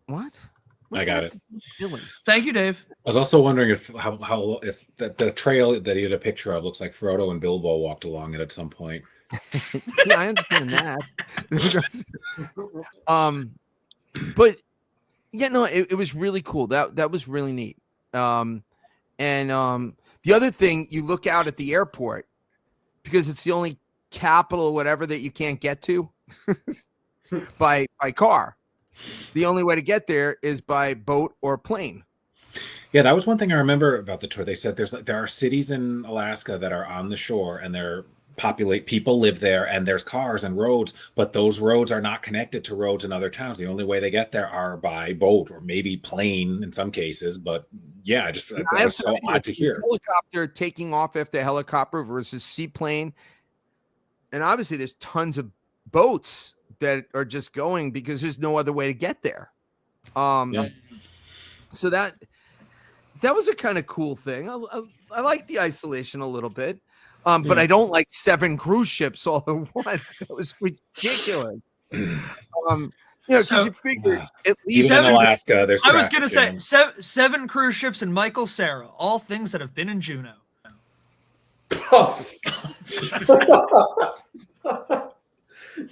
Speaker 4: What?
Speaker 3: I got it.
Speaker 1: Thank you, Dave.
Speaker 3: I was also wondering if the trail that he had a picture of looks like Frodo and Bilbo walked along it at some point.
Speaker 4: See, I understand that. But yeah, no, it was really cool. That was really neat. And the other thing, you look out at the airport because it's the only capital or whatever that you can't get to by car. The only way to get there is by boat or plane.
Speaker 3: Yeah, that was one thing I remember about the tour. They said there are cities in Alaska that are on the shore, and people live there, and there's cars and roads, but those roads are not connected to roads in other towns. The only way they get there are by boat or maybe plane in some cases. But yeah, that was so odd to hear.
Speaker 4: Helicopter taking off after a helicopter versus seaplane, and obviously there's tons of boats that are just going because there's no other way to get there. So that was a kind of cool thing. I like the isolation a little bit. But I don't like 7 cruise ships all at once. That was ridiculous. Because you figure at least
Speaker 3: even in Alaska, there's.
Speaker 1: I was going to say 7 cruise ships and Michael Cera, all things that have been in Juneau.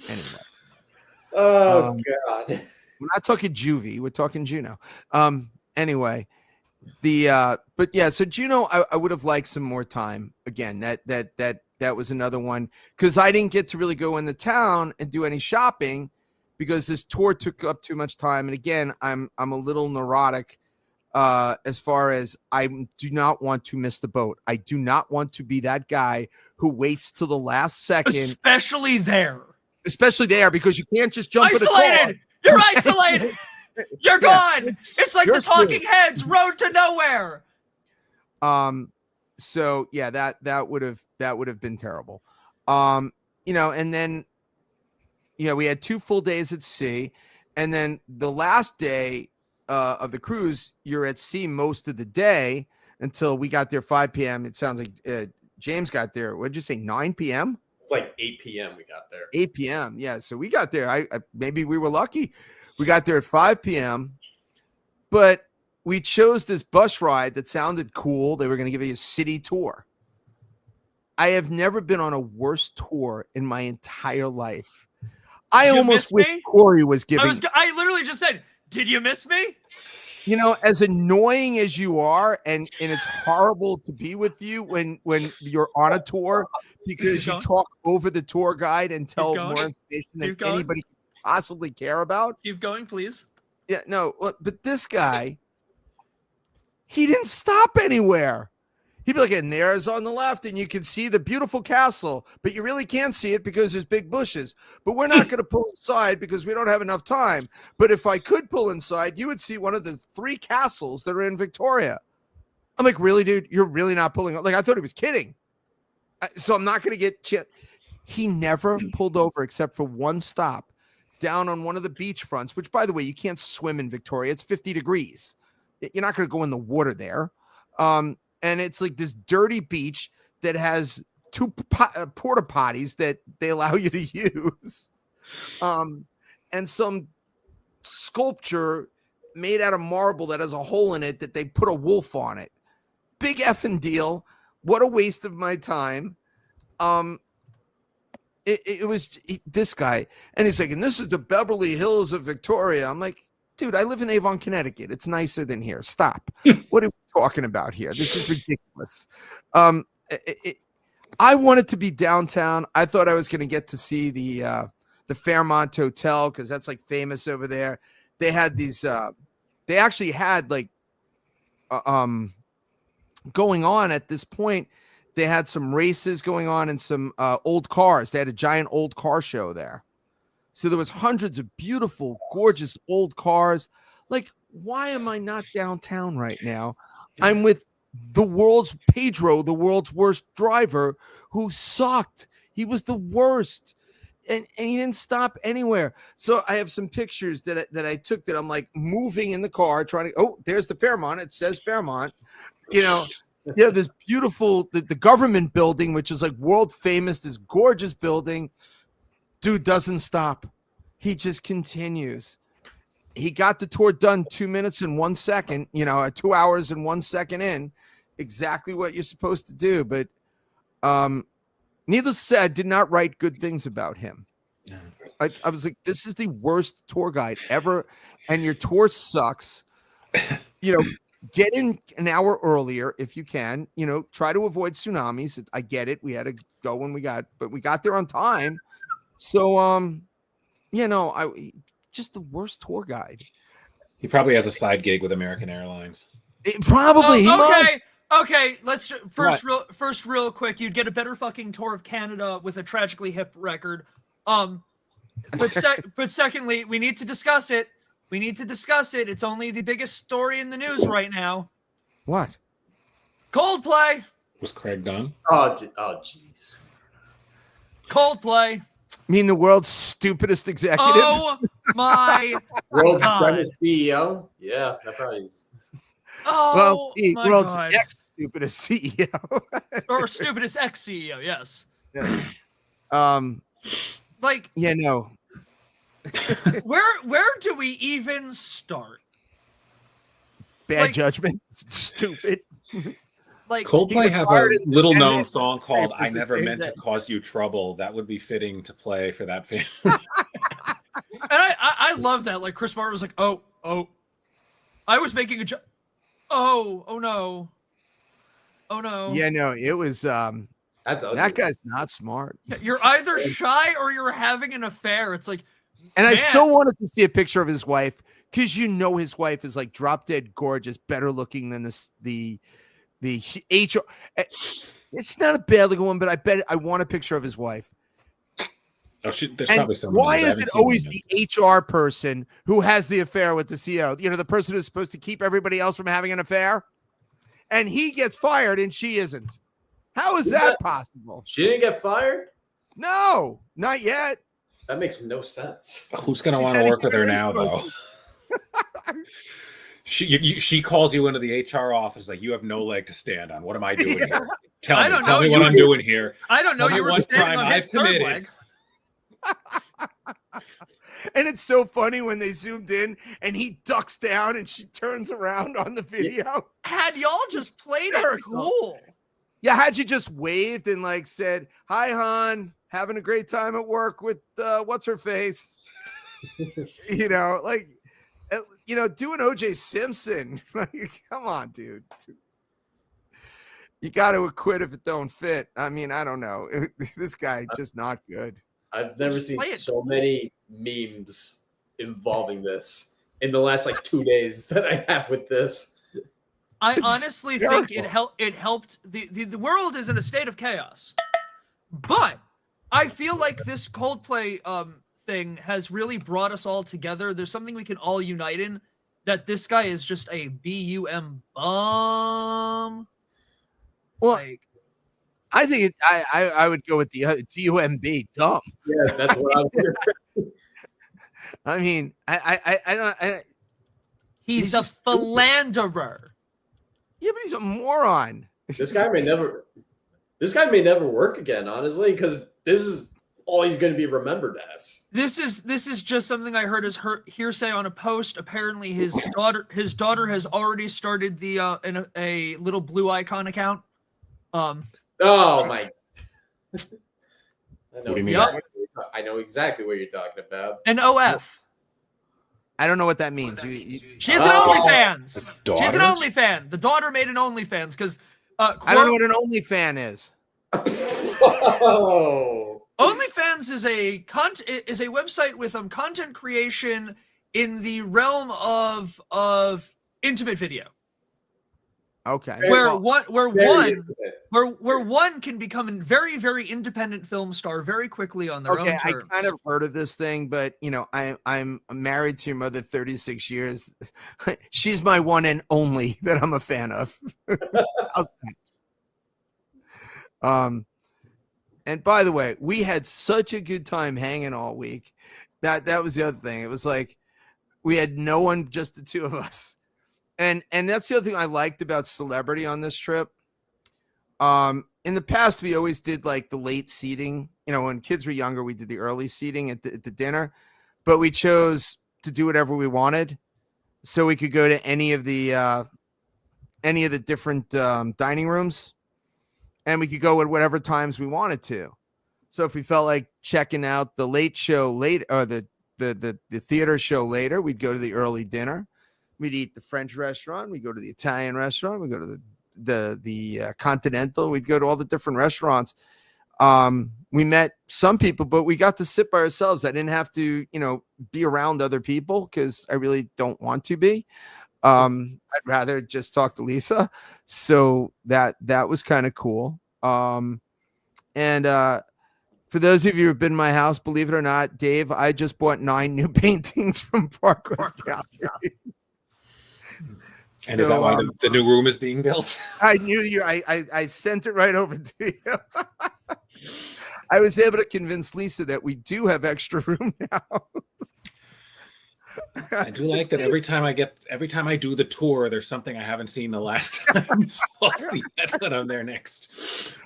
Speaker 4: Anyway.
Speaker 2: Oh God.
Speaker 4: We're not talking juvie. We're talking Juneau. Anyway. But yeah, so Juneau, I would have liked some more time. Again, that was another one because I didn't get to really go in the town and do any shopping because this tour took up too much time. And again, I'm a little neurotic as far as I do not want to miss the boat. I do not want to be that guy who waits till the last second,
Speaker 1: especially there,
Speaker 4: because you can't just jump in a car.
Speaker 1: Isolated. You're isolated. You're gone. It's like
Speaker 4: You're
Speaker 1: the Talking Heads, Road to Nowhere.
Speaker 4: So yeah, that would have been terrible. You know, and then we had 2 full days at sea, and then the last day of the cruise, you're at sea most of the day until we got there 5 p.m. It sounds like James got there. What did you say, 9 p.m.?
Speaker 2: It's like 8 p.m. we got there.
Speaker 4: 8 p.m. Yeah, so we got there. I maybe we were lucky. We got there at 5 p.m. But we chose this bus ride that sounded cool. They were going to give you a city tour. I have never been on a worse tour in my entire life. I almost wish Corey was giving.
Speaker 1: I literally just said, "Did you miss me?"
Speaker 4: You know, as annoying as you are, and it's horrible to be with you when you're on a tour because you talk over the tour guide and tell more information than anybody can possibly care about.
Speaker 1: Keep going, please.
Speaker 4: Yeah, no, but this guy, he didn't stop anywhere. He'd be like, and there's on the left, and you can see the beautiful castle, but you really can't see it because there's big bushes. But we're not going to pull inside because we don't have enough time. But if I could pull inside, you would see one of the 3 castles that are in Victoria. I'm like, really, dude? You're really not pulling? Like, I thought he was kidding. So I'm not going to get He never pulled over except for one stop down on one of the beach fronts, which, by the way, you can't swim in Victoria. It's 50 degrees. You're not going to go in the water there. And it's like this dirty beach that has 2 porta potties that they allow you to use. And some sculpture made out of marble that has a hole in it that they put a wolf on it. Big effing deal. What a waste of my time. It was this guy. And he's like, and this is the Beverly Hills of Victoria. I'm like, dude, I live in Avon, Connecticut. It's nicer than here. Stop. What are we talking about here? This is ridiculous. I wanted to be downtown. I thought I was going to get to see the Fairmont Hotel because that's like famous over there. They had these. They actually had like going on at this point. They had some races going on and some old cars. They had a giant old car show there. So there was hundreds of beautiful, gorgeous old cars. Like, why am I not downtown right now? I'm with the world's worst driver who sucked. He was the worst. And he didn't stop anywhere. So I have some pictures that I took that I'm like moving in the car trying to, oh, there's the Fairmont. It says Fairmont. You know, this beautiful, the government building, which is like world famous, this gorgeous building. Dude doesn't stop. He just continues. He got the tour done 2 minutes and 1 second, 2 hours and 1 second in. Exactly what you're supposed to do. But needless to say, I did not write good things about him. I was like, this is the worst tour guide ever. And your tour sucks. Get in an hour earlier if you can. Try to avoid tsunamis. I get it. We had to go when we got there on time. So, just the worst tour guide.
Speaker 3: He probably has a side gig with American Airlines.
Speaker 1: Okay. Let's first real quick. You'd get a better fucking tour of Canada with a tragically hip record. But secondly, we need to discuss it. It's only the biggest story in the news right now.
Speaker 4: What?
Speaker 1: Coldplay.
Speaker 3: Was Craig gone?
Speaker 2: Oh, jeez.
Speaker 1: Coldplay.
Speaker 4: The world's stupidest executive?
Speaker 1: Oh my
Speaker 2: World's
Speaker 1: God.
Speaker 2: dumbest CEO? Yeah, that probably is.
Speaker 1: Oh,
Speaker 4: well, world's ex-stupidest CEO.
Speaker 1: Or stupidest ex-CEO, yes.
Speaker 4: Yeah.
Speaker 1: Where do we even start?
Speaker 4: Bad judgment. Stupid.
Speaker 3: Coldplay have a little-known song called "I Never Meant to Cause You Trouble." That would be fitting to play for that fan.
Speaker 1: And I love that. Like Chris Martin was like, "Oh, I was making a joke. Oh no.
Speaker 4: Yeah, no, it was.
Speaker 2: That's ugly.
Speaker 4: That guy's not smart.
Speaker 1: You're either shy or you're having an affair. It's like,
Speaker 4: And I
Speaker 1: Man.
Speaker 4: so wanted to see a picture of his wife because his wife is like drop dead gorgeous, better looking than the HR. It's not a bad looking one, but I bet I want a picture of his wife.
Speaker 3: Oh, there's
Speaker 4: And
Speaker 3: probably someone.
Speaker 4: why
Speaker 3: I
Speaker 4: is
Speaker 3: haven't
Speaker 4: it
Speaker 3: seen
Speaker 4: always
Speaker 3: them
Speaker 4: the HR person who has the affair with the CEO? The person who's supposed to keep everybody else from having an affair, and he gets fired and she isn't. How is that possible?
Speaker 2: She didn't get fired?
Speaker 4: No, not yet.
Speaker 2: That makes no sense.
Speaker 3: yet. Who's gonna
Speaker 4: She
Speaker 3: want
Speaker 4: said
Speaker 3: to
Speaker 4: he
Speaker 3: work with her now,
Speaker 4: was-
Speaker 3: though? She calls you into the HR office like, you have no leg to stand on. What am I doing here? Tell me what I'm doing here.
Speaker 1: I don't know.
Speaker 3: Tell me
Speaker 1: You were
Speaker 3: what
Speaker 1: standing
Speaker 3: crime
Speaker 1: on his
Speaker 3: I've
Speaker 1: third
Speaker 3: committed.
Speaker 1: leg.
Speaker 4: And it's so funny when they zoomed in and he ducks down and she turns around on the video.
Speaker 1: Had y'all just played it cool.
Speaker 4: Yeah, had you just waved and like said, "Hi, hon, having a great time at work with what's her face?" Do an OJ Simpson. Like, come on, dude. You got to acquit if it don't fit. I mean, I don't know. This guy just not good.
Speaker 2: I've never
Speaker 1: Just
Speaker 2: seen
Speaker 1: play it
Speaker 2: so
Speaker 1: cool.
Speaker 2: many memes involving this in the last 2 days that I have with this.
Speaker 1: I
Speaker 4: It's
Speaker 1: honestly
Speaker 4: terrible.
Speaker 1: think it helped. The world is in a state of chaos, but I feel like this Coldplay thing has really brought us all together. There's something we can all unite in. That this guy is just a BUM bum.
Speaker 4: Well, I think I would go with the DUMB, dumb.
Speaker 2: Yeah, that's what I'm doing.
Speaker 4: I mean, I don't.
Speaker 1: He's
Speaker 4: He's
Speaker 1: a
Speaker 4: just stupid.
Speaker 1: philanderer.
Speaker 4: Yeah, but he's a moron.
Speaker 2: This guy may never work again, honestly, because this is all he's going to be remembered as.
Speaker 1: This is just something I heard as hearsay on a post. Apparently, his daughter has already started a little blue icon account.
Speaker 2: Oh my!
Speaker 3: What do you mean?
Speaker 2: I know exactly what you're talking about.
Speaker 1: An OF.
Speaker 4: I don't know what that means.
Speaker 1: She has an
Speaker 2: Oh.
Speaker 1: OnlyFans.
Speaker 3: His
Speaker 1: She has an
Speaker 3: daughter?
Speaker 1: OnlyFans. The daughter made an OnlyFans because
Speaker 4: I don't know what an OnlyFan is.
Speaker 2: Oh,
Speaker 1: OnlyFans is a website with content creation in the realm of intimate video,
Speaker 4: Okay.
Speaker 1: where
Speaker 4: Well,
Speaker 1: one can become a very, very independent film star very quickly on their
Speaker 4: okay,
Speaker 1: own
Speaker 4: I
Speaker 1: terms.
Speaker 4: kind of heard of this thing, but I'm married to your mother 36 years. She's my one and only that I'm a fan of. How's that? And by the way, we had such a good time hanging all week. That was the other thing. It was like we had no one, just the two of us. And that's the other thing I liked about celebrity on this trip. In the past, we always did like the late seating. When kids were younger, we did the early seating at the dinner, but we chose to do whatever we wanted, so we could go to any of the different dining rooms, and we could go at whatever times we wanted to. So if we felt like checking out the late show late or the theater show later, we'd go to the early dinner. We'd eat the French restaurant. We'd go to the Italian restaurant. We'd go to the Continental. We'd go to all the different restaurants. We met some people, but we got to sit by ourselves. I didn't have to, be around other people because I really don't want to be. I'd rather just talk to Lisa. So that was kind of cool. And for those of you who've been in my house, believe it or not, Dave, I just bought 9 new paintings from Parkwest Gallery.
Speaker 3: And is that why the new room is being built?
Speaker 4: I knew you. I sent it right over to you. I was able to convince Lisa that we do have extra room now.
Speaker 3: I do like that every time I do the tour, there's something I haven't seen the last time. So I'll see that when I'm there next.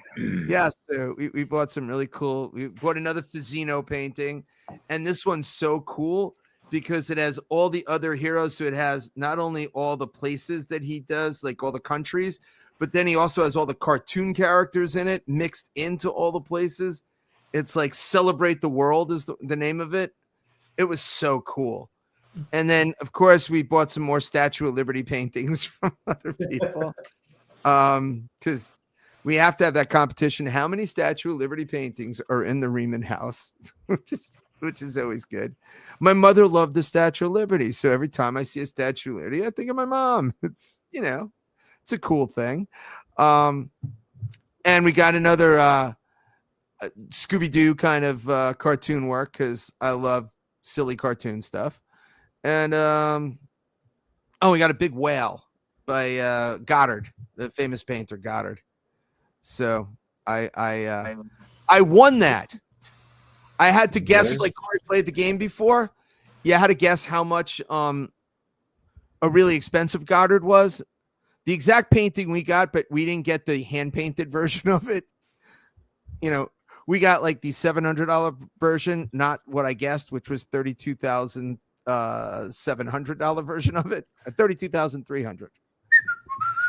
Speaker 4: Yeah, so we bought some really cool. We bought another Fazzino painting, and this one's so cool because it has all the other heroes. So it has not only all the places that he does, like all the countries, but then he also has all the cartoon characters in it mixed into all the places. It's like Celebrate the World is the name of it. It was so cool. And then, of course, we bought some more Statue of Liberty paintings from other people because we have to have that competition. How many Statue of Liberty paintings are in the Riemann house? Just which is always good. My mother loved the Statue of Liberty, so every time I see a Statue of Liberty, I think of my mom. It's it's a cool thing. And we got another Scooby-Doo kind of cartoon work because I love silly cartoon stuff. And we got a big whale by Goddard, the famous painter Goddard. So I won that. I had to guess, like Corey played the game before. Yeah, I had to guess how much a really expensive Goddard was. The exact painting we got, but we didn't get the hand painted version of it. We got like the $700 version, not what I guessed, which was $32,700 version of it. $32,300.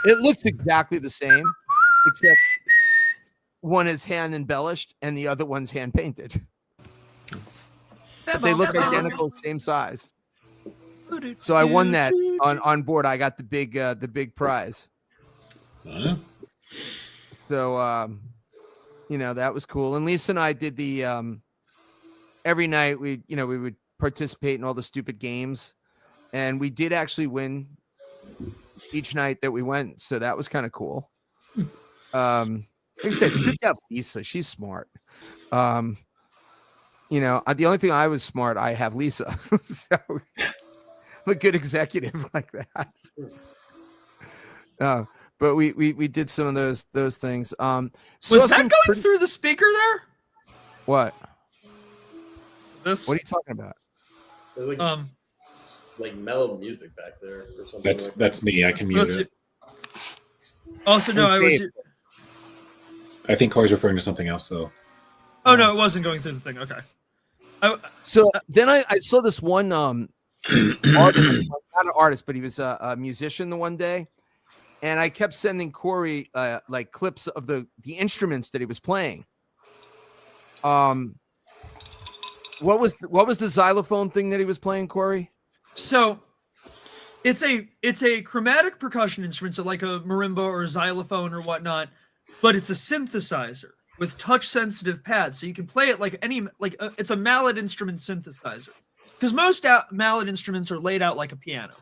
Speaker 4: It looks exactly the same, except one is hand embellished and the other one's hand painted. But they look identical, same size. So I won that on board. I got the big prize. So that was cool. And Lisa and I did the every night we would participate in all the stupid games, and we did actually win each night that we went. So that was kind of cool. Like I said, it's good to have Lisa. She's smart. The only thing I was smart, I have Lisa. So I'm a good executive like that. But we did some of those things.
Speaker 1: Was that going through the speaker there?
Speaker 4: What?
Speaker 1: This?
Speaker 4: What are you talking about?
Speaker 2: There's like mellow music back there or something.
Speaker 3: That's me. I can mute it.
Speaker 1: Also, no,
Speaker 3: I think Corey's referring to something else, though.
Speaker 1: Oh no, it wasn't going through the thing. Okay.
Speaker 4: So then I saw this one artist, not an artist, but he was a musician the one day, and I kept sending Corey like clips of the instruments that he was playing. What was the xylophone thing that he was playing, Corey?
Speaker 1: So it's a chromatic percussion instrument, so like a marimba or a xylophone or whatnot, but it's a synthesizer with touch sensitive pads, so you can play it like it's a mallet instrument synthesizer. Because most mallet instruments are laid out like a piano.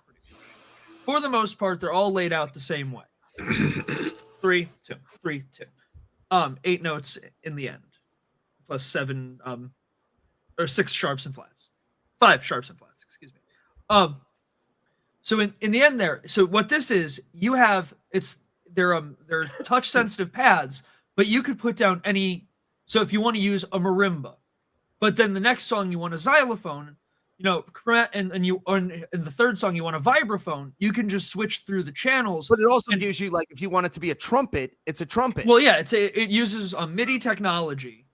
Speaker 1: For the most part, they're all laid out the same way. 3, 2, 3, 2. 8 notes in the end, plus 7 or 6 sharps and flats, 5 sharps and flats. Excuse me. So in the end there, so what this is, you have they're touch sensitive pads, but you could put down any. So if you want to use a marimba, but then the next song you want a xylophone, and the third song you want a vibraphone, you can just switch through the channels.
Speaker 4: But it also gives you, like, if you want it to be a trumpet, it's a trumpet.
Speaker 1: Well, yeah, it uses a MIDI technology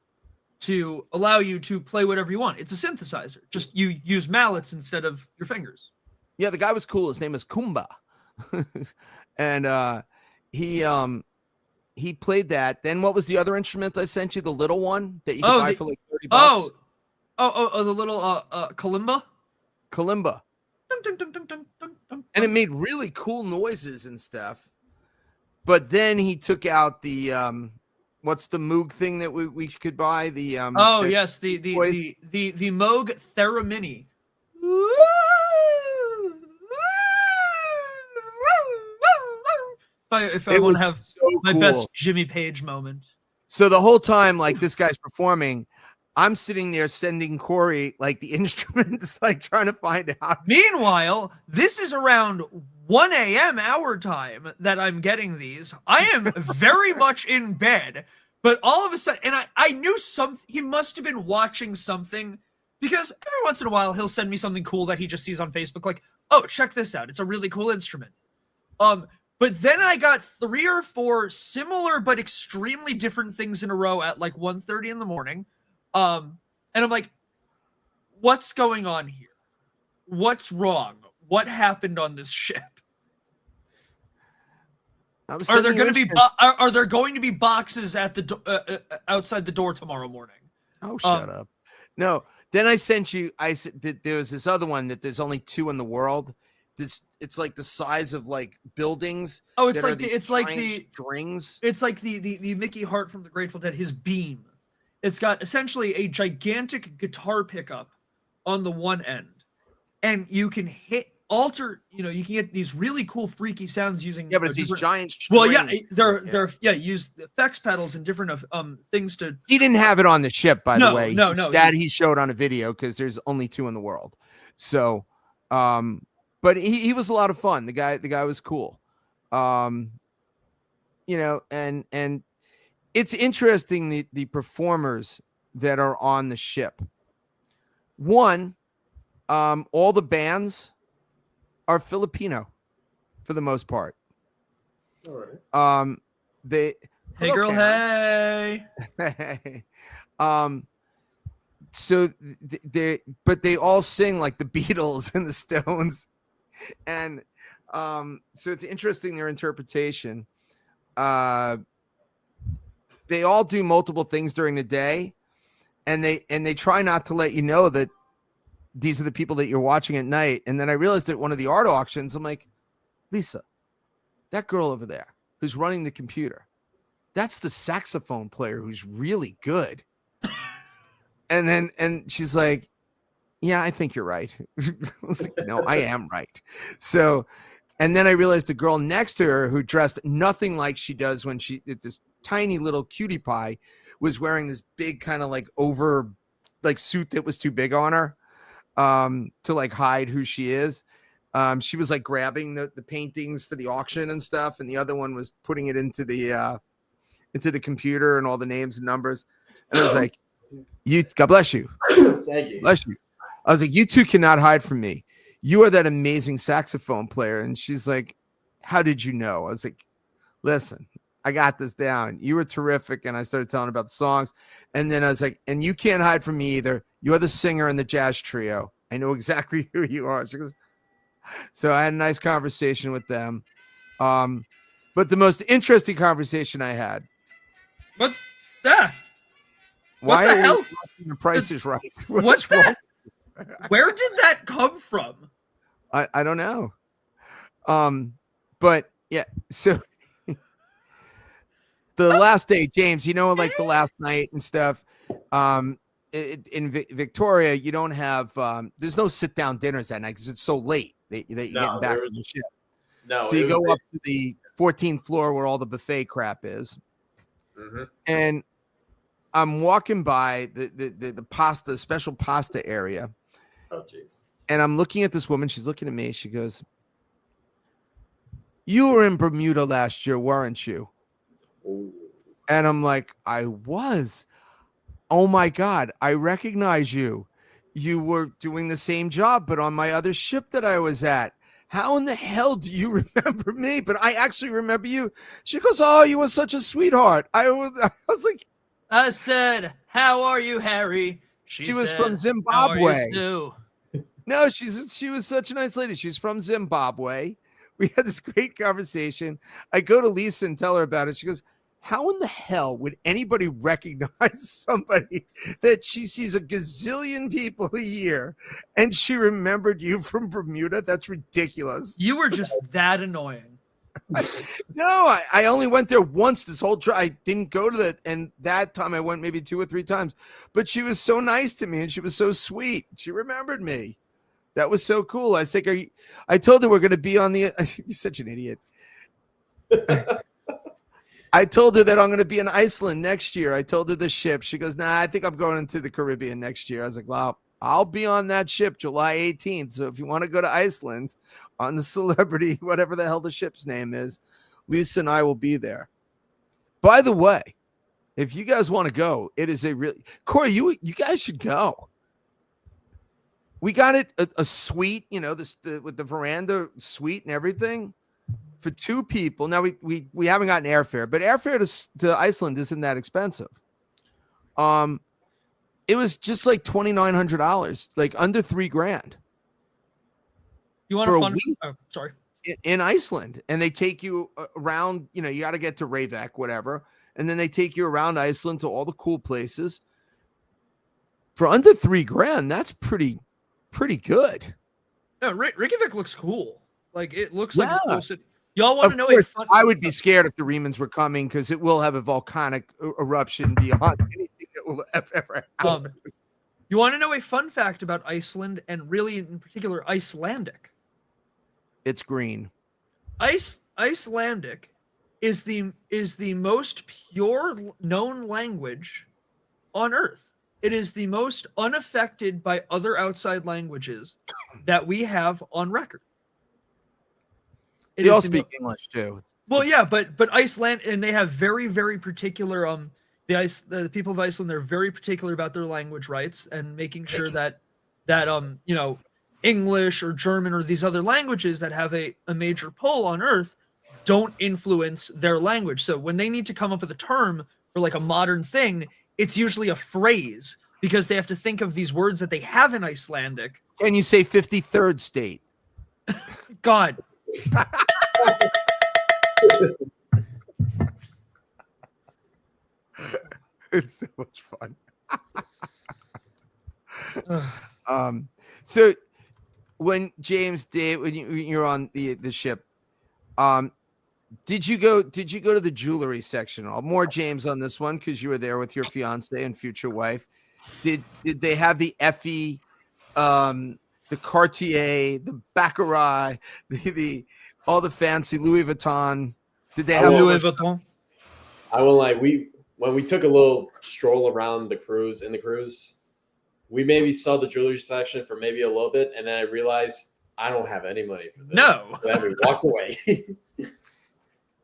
Speaker 1: to allow you to play whatever you want. It's a synthesizer. Just you use mallets instead of your fingers.
Speaker 4: Yeah, the guy was cool. His name is Kumba, and he played that. Then what was the other instrument I sent you? The little one that you could buy for like $30.
Speaker 1: The little kalimba.
Speaker 4: Kalimba. And it made really cool noises and stuff. But then he took out the what's the Moog thing that we could buy? The
Speaker 1: yes, the Moog Theramini. If I want to have my best Jimmy Page moment.
Speaker 4: So the whole time, like, this guy's performing, I'm sitting there sending Corey like the instruments, like trying to find out.
Speaker 1: Meanwhile, this is around 1 a.m. our time that I'm getting these. I am very much in bed, but all of a sudden, and I knew he must have been watching something, because every once in a while he'll send me something cool that he just sees on Facebook, like, oh, check this out. It's a really cool instrument. But then I got 3 or 4 similar but extremely different things in a row at like 1:30 in the morning. And I'm like, what's going on here? What's wrong? What happened on this ship? Are there going to be boxes at the outside the door tomorrow morning?
Speaker 4: Oh, shut up. No. Then I sent you. There was this other one that there's only 2 in the world. It's like the size of like buildings.
Speaker 1: Oh, it's like the
Speaker 4: strings.
Speaker 1: It's like the Mickey Hart from the Grateful Dead. His beam. It's got essentially a gigantic guitar pickup on the one end, and you can you can get these really cool freaky sounds using
Speaker 4: Yeah, but it's these giant
Speaker 1: well, yeah,
Speaker 4: strings.
Speaker 1: they're use effects pedals and different things to.
Speaker 4: He didn't have it on the ship, by the way.
Speaker 1: No.
Speaker 4: That he showed on a video because there's only 2 in the world. So, but he was a lot of fun. The guy was cool. And it's interesting the performers that are on the ship. One, all the bands are Filipino for the most part.
Speaker 2: All right.
Speaker 1: Hey girl, hey.
Speaker 4: So they all sing like the Beatles and the Stones, and so it's interesting their interpretation. They all do multiple things during the day, and they try not to let you know that these are the people that you're watching at night. And then I realized at one of the art auctions, I'm like, Lisa, that girl over there who's running the computer, that's the saxophone player who's really good. And she's like, yeah, I think you're right. I was like, no, I am right. So, and then I realized the girl next to her who dressed nothing like she does when this tiny little cutie pie was wearing this big kind of like over like suit that was too big on her to like hide who she is. She was like grabbing the paintings for the auction and stuff, and the other one was putting it into the computer and all the names and numbers. And I was like, God bless you.
Speaker 2: Thank you.
Speaker 4: Bless you. I was like, you two cannot hide from me. You are that amazing saxophone player. And she's like, how did you know? I was like, listen, I got this down. You were terrific. And I started telling about the songs. And then I was like, and you can't hide from me either. You are the singer in the jazz trio. I know exactly who you are. She goes, so I had a nice conversation with them. But the most interesting conversation I had.
Speaker 1: What's that?
Speaker 4: Why
Speaker 1: what the hell?
Speaker 4: The Price is Right.
Speaker 1: What's that? Where did that come from?
Speaker 4: I don't know. But yeah, so the last day, James, like the last night and stuff, in Victoria, you don't have, there's no sit down dinners that night because it's so late that you're getting back from the ship.
Speaker 2: No,
Speaker 4: so you go up to the 14th floor where all the buffet crap is.
Speaker 2: Mm-hmm.
Speaker 4: And I'm walking by the pasta, special pasta area.
Speaker 2: Oh, jeez.
Speaker 4: And I'm looking at this woman. She's looking at me. She goes, you were in Bermuda last year, weren't you?
Speaker 2: Ooh.
Speaker 4: And I'm like, I was. Oh, my God. I recognize you. You were doing the same job, but on my other ship that I was at. How in the hell do you remember me? But I actually remember you. She goes, oh, you were such a sweetheart. I was like.
Speaker 1: I said, how are you, Harry?
Speaker 4: She was
Speaker 1: said,
Speaker 4: from Zimbabwe.
Speaker 1: How are you, Stu?
Speaker 4: No, she was such a nice lady. She's from Zimbabwe. We had this great conversation. I go to Lisa and tell her about it. She goes, how in the hell would anybody recognize somebody that she sees a gazillion people a year and she remembered you from Bermuda? That's ridiculous.
Speaker 1: You were just that annoying.
Speaker 4: No, I only went there once this whole trip. I didn't go to that. And that time I went maybe 2 or 3 times. But she was so nice to me and she was so sweet. She remembered me. That was so cool. I was like, I told her we're going to be on the. You're such an idiot. I told her that I'm going to be in Iceland next year. I told her the ship. She goes, nah, I think I'm going into the Caribbean next year. I was like, well, I'll be on that ship July 18th. So if you want to go to Iceland on the Celebrity, whatever the hell the ship's name is, Lisa and I will be there. By the way, if you guys want to go, it is a really Corey, you guys should go. We got it a suite, with the veranda suite and everything for 2 people. Now we haven't gotten airfare, but airfare to Iceland isn't that expensive. It was just like $2,900, like under $3,000.
Speaker 1: You want
Speaker 4: for
Speaker 1: a
Speaker 4: a
Speaker 1: fun?
Speaker 4: week
Speaker 1: Oh, sorry.
Speaker 4: in Iceland, and they take you around. You got to get to Reykjavik, whatever, and then they take you around Iceland to all the cool places for under $3,000. That's pretty good.
Speaker 1: No, Reykjavik looks cool. Like it looks like a cool city. Y'all want
Speaker 4: Of
Speaker 1: to know
Speaker 4: course,
Speaker 1: a fun?
Speaker 4: I would be scared if the Remans were coming because it will have a volcanic eruption beyond anything that will have ever happened.
Speaker 1: You want to know a fun fact about Iceland, and really in particular Icelandic?
Speaker 4: It's green.
Speaker 1: Icelandic is the most pure known language on Earth. It is the most unaffected by other outside languages that we have on record.
Speaker 4: They all speak English too.
Speaker 1: Well, yeah, but Iceland, and they have very, very particular the people of Iceland, they're very particular about their language rights and making sure that English or German or these other languages that have a major pull on Earth don't influence their language. So when they need to come up with a term for like a modern thing, it's usually a phrase because they have to think of these words that they have in Icelandic.
Speaker 4: Can you say 53rd state?
Speaker 1: God.
Speaker 4: It's so much fun. So when James did, when you're on the ship, did you go to the jewelry section? More James on this one because you were there with your fiance and future wife. Did they have the Effie, the Cartier, the Baccarat, the all the fancy Louis Vuitton? Did they have
Speaker 1: Louis Vuitton?
Speaker 2: I won't lie. When we took a little stroll around the cruise, we maybe saw the jewelry section for maybe a little bit, and then I realized I don't have any money for this.
Speaker 1: No.
Speaker 2: And then we walked away.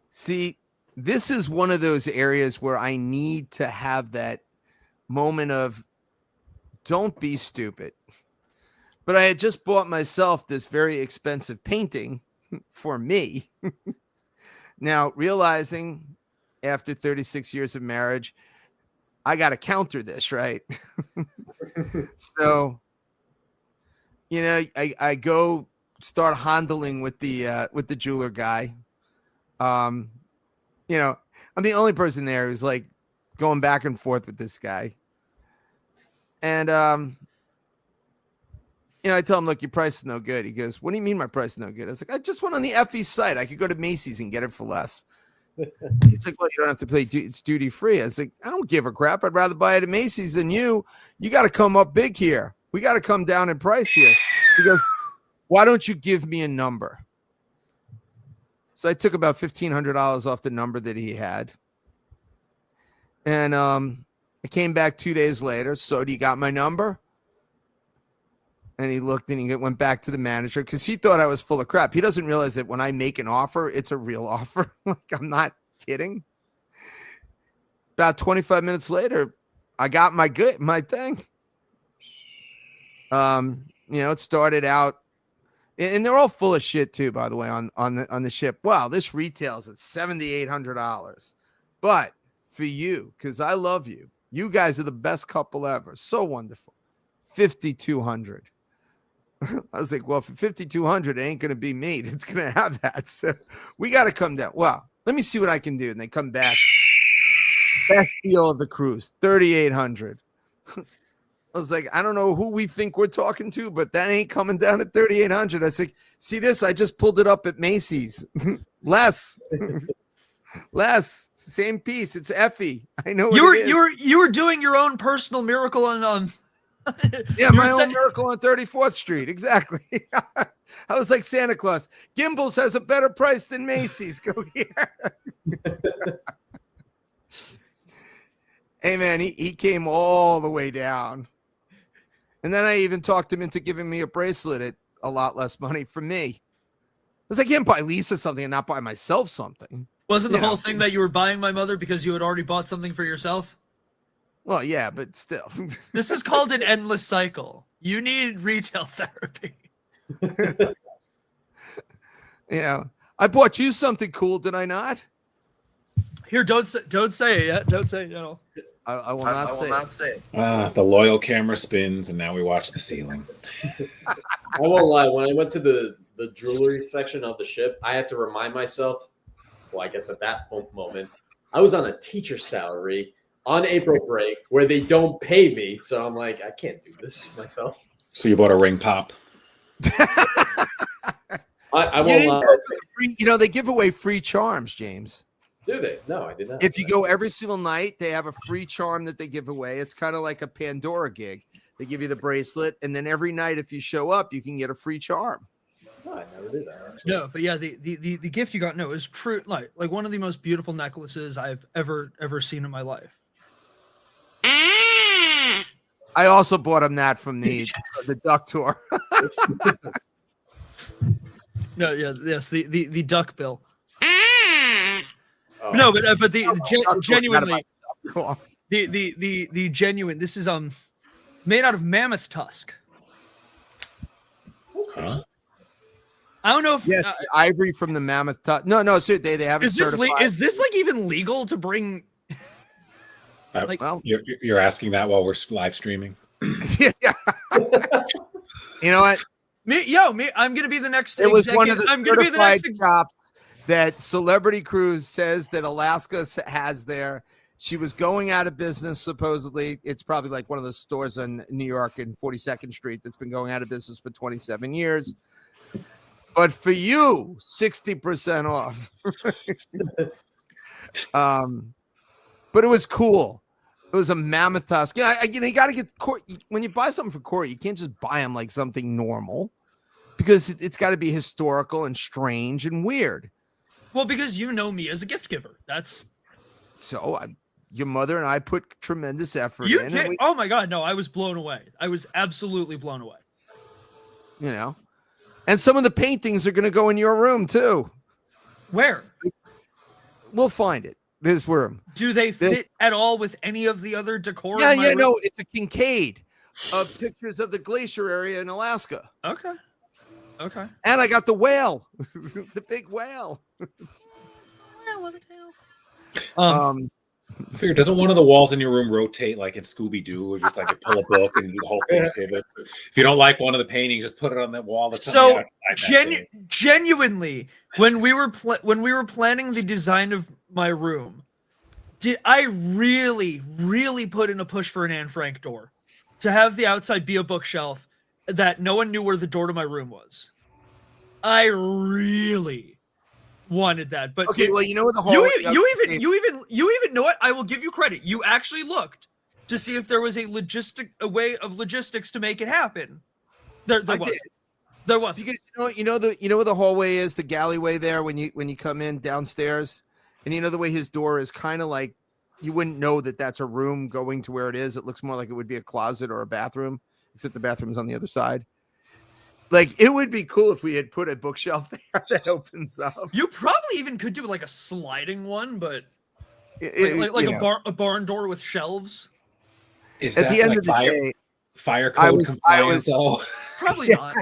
Speaker 4: See, this is one of those areas where I need to have that moment of don't be stupid. But I had just bought myself this very expensive painting for me. Now, realizing after 36 years of marriage, I got to counter this, right? So, I go start handling with the jeweler guy. I'm the only person there who's like going back and forth with this guy. And, I tell him, look, your price is no good. He goes, what do you mean my price is no good? I was like, I just went on the FE site. I could go to Macy's and get it for less. He's like, well, you don't have to pay. It's duty free. I was like, I don't give a crap. I'd rather buy it at Macy's than you. You got to come up big here. We got to come down in price here. He goes, why don't you give me a number? So I took about $1,500 off the number that he had. And I came back 2 days later. So do you got my number? And he looked and he went back to the manager because he thought I was full of crap. He doesn't realize that when I make an offer, it's a real offer. Like, I'm not kidding. About 25 minutes later, I got my thing. It started out, and they're all full of shit too, by the way, on the ship. Wow, this retails at $7,800. But for you, because I love you, you guys are the best couple ever. So wonderful. $5,200. I was like, well, for $5,200, it ain't going to be me. It's going to have that. So we got to come down. Well, let me see what I can do. And they come back. Best deal of the cruise, $3,800. I was like, I don't know who we think we're talking to, but that ain't coming down at $3,800. I was like, see this? I just pulled it up at Macy's. Less. Same piece. It's Effie. I know
Speaker 1: You were doing your own personal miracle on
Speaker 4: yeah, my own miracle on 34th Street. Exactly. I was like Santa Claus. Gimbals has a better price than Macy's. Go here. Hey, man, he came all the way down. And then I even talked him into giving me a bracelet at a lot less money for me. I was like, I can't buy Lisa something and not buy myself something.
Speaker 1: Wasn't the whole thing that you were buying my mother because you had already bought something for yourself?
Speaker 4: Well, yeah, but still.
Speaker 1: This is called an endless cycle. You need retail therapy.
Speaker 4: I bought you something cool, did I not?
Speaker 1: Here, don't say it yet. Don't say it.
Speaker 4: I will not say it.
Speaker 3: The loyal camera spins, and now we watch the ceiling.
Speaker 2: I won't lie. When I went to the jewelry section of the ship, I had to remind myself, well, I guess at that moment, I was on a teacher salary on April break where they don't pay me. So I'm like, I can't do this myself.
Speaker 3: So you bought a ring pop?
Speaker 2: I won't lie.
Speaker 4: They give away free charms, James.
Speaker 2: Do they? No, I did not.
Speaker 4: If you go every single night, they have a free charm that they give away. It's kind of like a Pandora gig. They give you the bracelet, and then every night, if you show up, you can get a free charm.
Speaker 2: No, I never did that. Actually.
Speaker 1: No, but yeah, the gift you got, no, is true. Like one of the most beautiful necklaces I've ever seen in my life.
Speaker 4: I also bought him that from the duck tour.
Speaker 1: No, yes, the duck bill.
Speaker 2: Oh.
Speaker 1: No, but genuinely,
Speaker 4: Cool.
Speaker 1: the genuine. This is made out of mammoth tusk.
Speaker 3: Huh?
Speaker 1: I don't know if
Speaker 4: Yeah, the ivory from the mammoth tusk. No, so they have it
Speaker 1: is this
Speaker 4: certified.
Speaker 1: is this like even legal to bring? Like,
Speaker 4: well,
Speaker 3: You're asking that while we're live streaming.
Speaker 4: yeah. You know what?
Speaker 1: I'm gonna be the next.
Speaker 4: It was one of
Speaker 1: executive-
Speaker 4: the
Speaker 1: I'm gonna be the next.
Speaker 4: shops that Celebrity Cruise says that Alaska has there. She was going out of business, supposedly. It's probably like one of the stores in New York in 42nd Street that's been going out of business for 27 years. But for you, 60% off. But it was cool. It was a mammoth tusk. Yeah, you got to get when you buy something for Corey, you can't just buy him like something normal because it's got to be historical and strange and weird.
Speaker 1: Well, because you know me as a gift giver. That's
Speaker 4: so. Your mother and I put tremendous effort
Speaker 1: you
Speaker 4: in.
Speaker 1: did. Oh my God, no! I was blown away. I was absolutely blown away.
Speaker 4: You know, and some of the paintings are going to go in your room too.
Speaker 1: Where?
Speaker 4: We'll find it. This room.
Speaker 1: Do they fit at all with any of the other decor?
Speaker 4: Yeah,
Speaker 1: in my room?
Speaker 4: no, it's a Kincaid of pictures of the glacier area in Alaska.
Speaker 1: Okay.
Speaker 4: And I got the whale, the big whale.
Speaker 3: I figure, doesn't one of the walls in your room rotate like in Scooby Doo, or just like you pull a book and the whole thing pivots? If you don't like one of the paintings, just put it on that wall. That's
Speaker 1: so genuinely, when we were planning the design of my room, did I really put in a push for an Anne Frank door to have the outside be a bookshelf that no one knew where the door to my room was? I really wanted that, but
Speaker 4: okay, well, you know what the whole
Speaker 1: you even know what? I will give you credit. You actually looked to see if there was a way of logistics to make it happen. There was.
Speaker 4: Because you know where the hallway is, the galleyway there when you come in downstairs, and you know the way his door is kind of like you wouldn't know that that's a room going to where it is. It looks more like it would be a closet or a bathroom, except the bathroom's on the other side. Like, it would be cool if we had put a bookshelf there that opens up.
Speaker 1: You probably even could do like a sliding one, but a barn door with shelves.
Speaker 3: Is
Speaker 4: at
Speaker 3: that
Speaker 4: the end
Speaker 3: like
Speaker 4: of the day,
Speaker 3: fire code compliant?
Speaker 1: Probably not.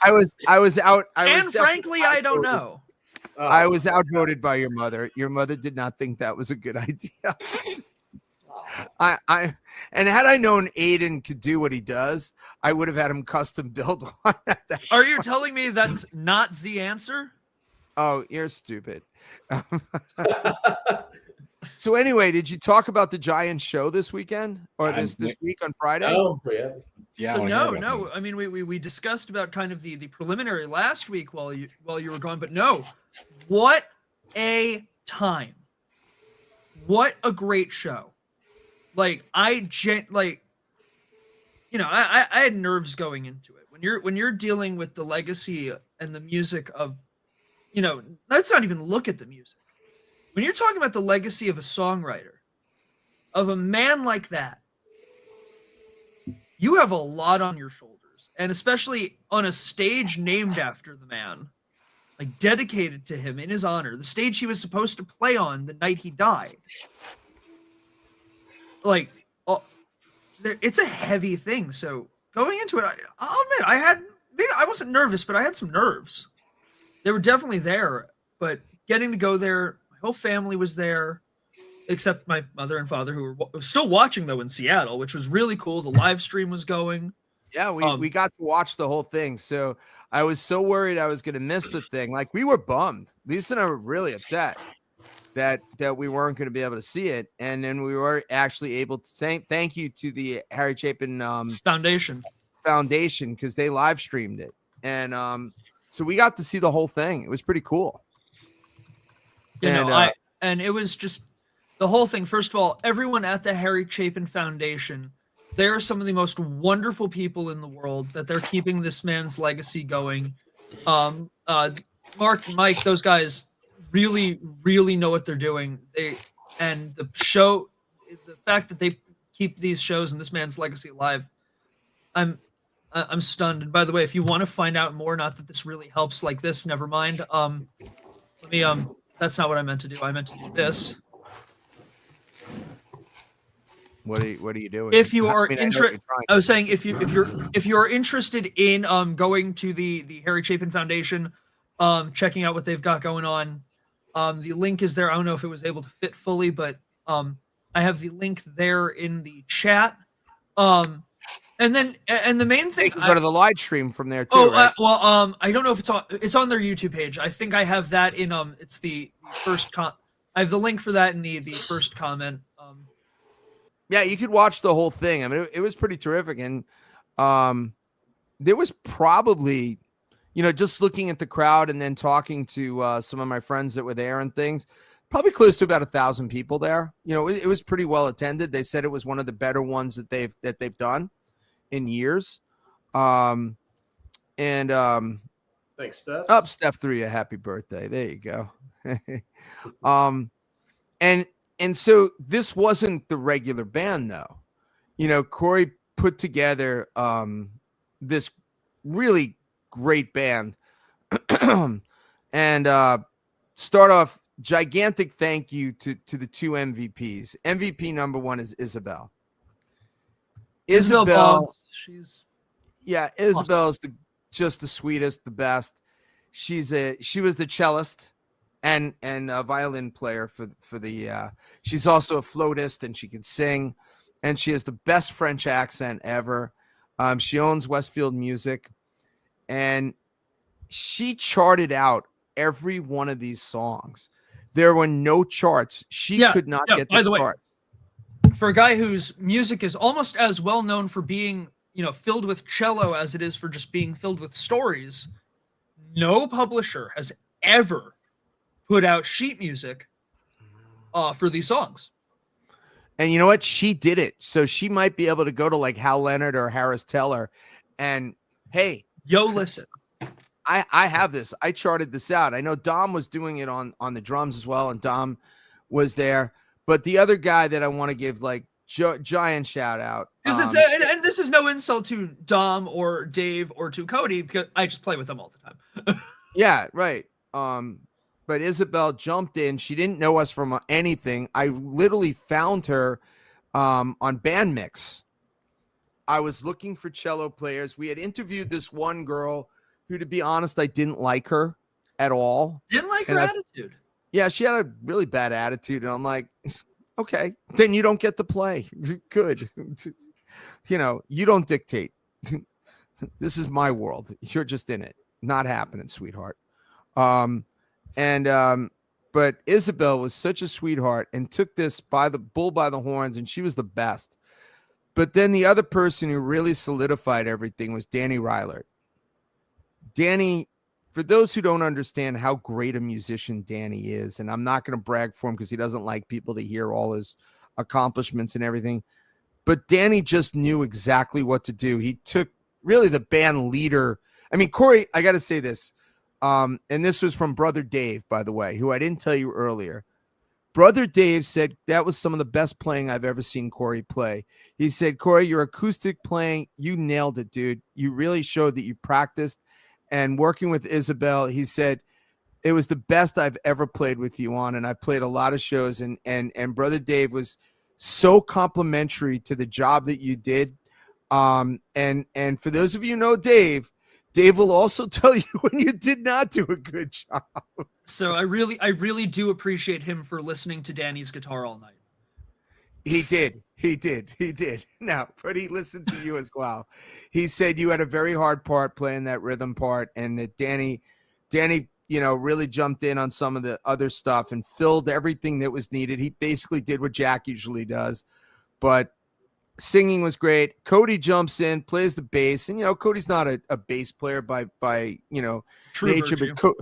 Speaker 4: I was out.
Speaker 1: And frankly, I don't know.
Speaker 4: I was outvoted by your mother. Your mother did not think that was a good idea. And had I known Aiden could do what he does, I would have had him custom build one.
Speaker 1: Are you telling me that's not the answer?
Speaker 4: Oh, you're stupid. So anyway, did you talk about the Giant show this weekend or this week on Friday?
Speaker 2: Oh, yeah.
Speaker 3: Yeah.
Speaker 1: So no. I mean, we discussed about kind of the preliminary last week while you were gone, but no. What a time! What a great show! Like I had nerves going into it. When you're dealing with the legacy and the music of, let's not even look at the music. When you're talking about the legacy of a songwriter, of a man like that, you have a lot on your shoulders, and especially on a stage named after the man, like dedicated to him in his honor, the stage he was supposed to play on the night he died. Like, it's a heavy thing. So going into it, I'll admit I wasn't nervous, but I had some nerves. They were definitely there. But getting to go there, my whole family was there, except my mother and father, who were still watching though in Seattle, which was really cool. The live stream was going.
Speaker 4: Yeah, we got to watch the whole thing. So I was so worried I was going to miss the thing. Like, we were bummed. Lisa and I were really upset that we weren't going to be able to see it, and then we were actually able to say thank you to the Harry Chapin Foundation because they live streamed it, and so we got to see the whole thing. It was pretty cool.
Speaker 1: and it was just the whole thing. First of all, everyone at the Harry Chapin Foundation, they are some of the most wonderful people in the world, that they're keeping this man's legacy going. Mark, Mike, those guys really, really know what they're doing. And the fact that they keep these shows and this man's legacy alive, I'm stunned. And by the way, if you want to find out more, not that this really helps like this, never mind. Let me that's not what I meant to do. I meant to do this.
Speaker 4: What are you doing?
Speaker 1: If you are
Speaker 4: I
Speaker 1: interested, I was saying if you are interested in going to the Harry Chapin Foundation, checking out what they've got going on, the link is there. I don't know if it was able to fit fully, but I have the link there in the chat. And the main thing,
Speaker 4: they can go to the live stream from there too. Right?
Speaker 1: I don't know if it's on their YouTube page. I think I have that in it's the first I have the link for that in the first comment.
Speaker 4: Yeah, you could watch the whole thing. I mean, it was pretty terrific, and there was probably, just looking at the crowd and then talking to some of my friends that were there and things, probably close to about 1,000 people there. It was pretty well attended. They said it was one of the better ones that they've done in years.
Speaker 2: Thanks, Steph.
Speaker 4: Up, Steph threw you a happy birthday. There you go. And so this wasn't the regular band, though. Corey put together this really great band. And start off, gigantic thank you to the two MVPs. MVP number one is Isabel. Isabel, Isabel is just the sweetest, the best. She was the cellist and a violin player for the she's also a flautist, and she can sing, and she has the best French accent ever. She owns Westfield Music, and she charted out every one of these songs. There were no charts. She could not get the charts.
Speaker 1: For a guy whose music is almost as well known for being, filled with cello as it is for just being filled with stories, no publisher has ever put out sheet music for these songs.
Speaker 4: And you know what? She did it. So she might be able to go to like Hal Leonard or Harris Teller and, hey,
Speaker 1: listen.
Speaker 4: I have this. I charted this out. I know Dom was doing it on the drums as well, and Dom was there. But the other guy that I want to give like giant shout out.
Speaker 1: And this is no insult to Dom or Dave or to Cody, because I just play with them all the time.
Speaker 4: Yeah, right. But Isabel jumped in. She didn't know us from anything. I literally found her on Bandmix. I was looking for cello players. We had interviewed this one girl who, to be honest, I didn't like her at all.
Speaker 1: Didn't like her attitude.
Speaker 4: Yeah, she had a really bad attitude. And I'm like, okay, then you don't get to play. Good. You don't dictate. This is my world. You're just in it. Not happening, sweetheart. But Isabel was such a sweetheart and took this by the bull by the horns, and she was the best. But then the other person who really solidified everything was Danny Ryler. Danny, for those who don't understand how great a musician Danny is, and I'm not going to brag for him because he doesn't like people to hear all his accomplishments and everything, but Danny just knew exactly what to do. He took really the band leader. I mean, Corey, I got to say this. And this was from Brother Dave, by the way, who I didn't tell you earlier. Brother Dave said that was some of the best playing I've ever seen Corey play. He said, Corey, your acoustic playing, you nailed it, dude. You really showed that you practiced. And working with Isabel, he said, it was the best I've ever played with you on. And I played a lot of shows. And Brother Dave was so complimentary to the job that you did. And for those of you who know Dave will also tell you when you did not do a good job.
Speaker 1: So I really do appreciate him for listening to Danny's guitar all night.
Speaker 4: He did. No, but he listened to you as well. He said you had a very hard part playing that rhythm part, and that Danny, really jumped in on some of the other stuff and filled everything that was needed. He basically did what Jack usually does, but singing was great. Cody jumps in, plays the bass, and Cody's not a bass player by
Speaker 1: True
Speaker 4: nature,
Speaker 1: virtue.
Speaker 4: but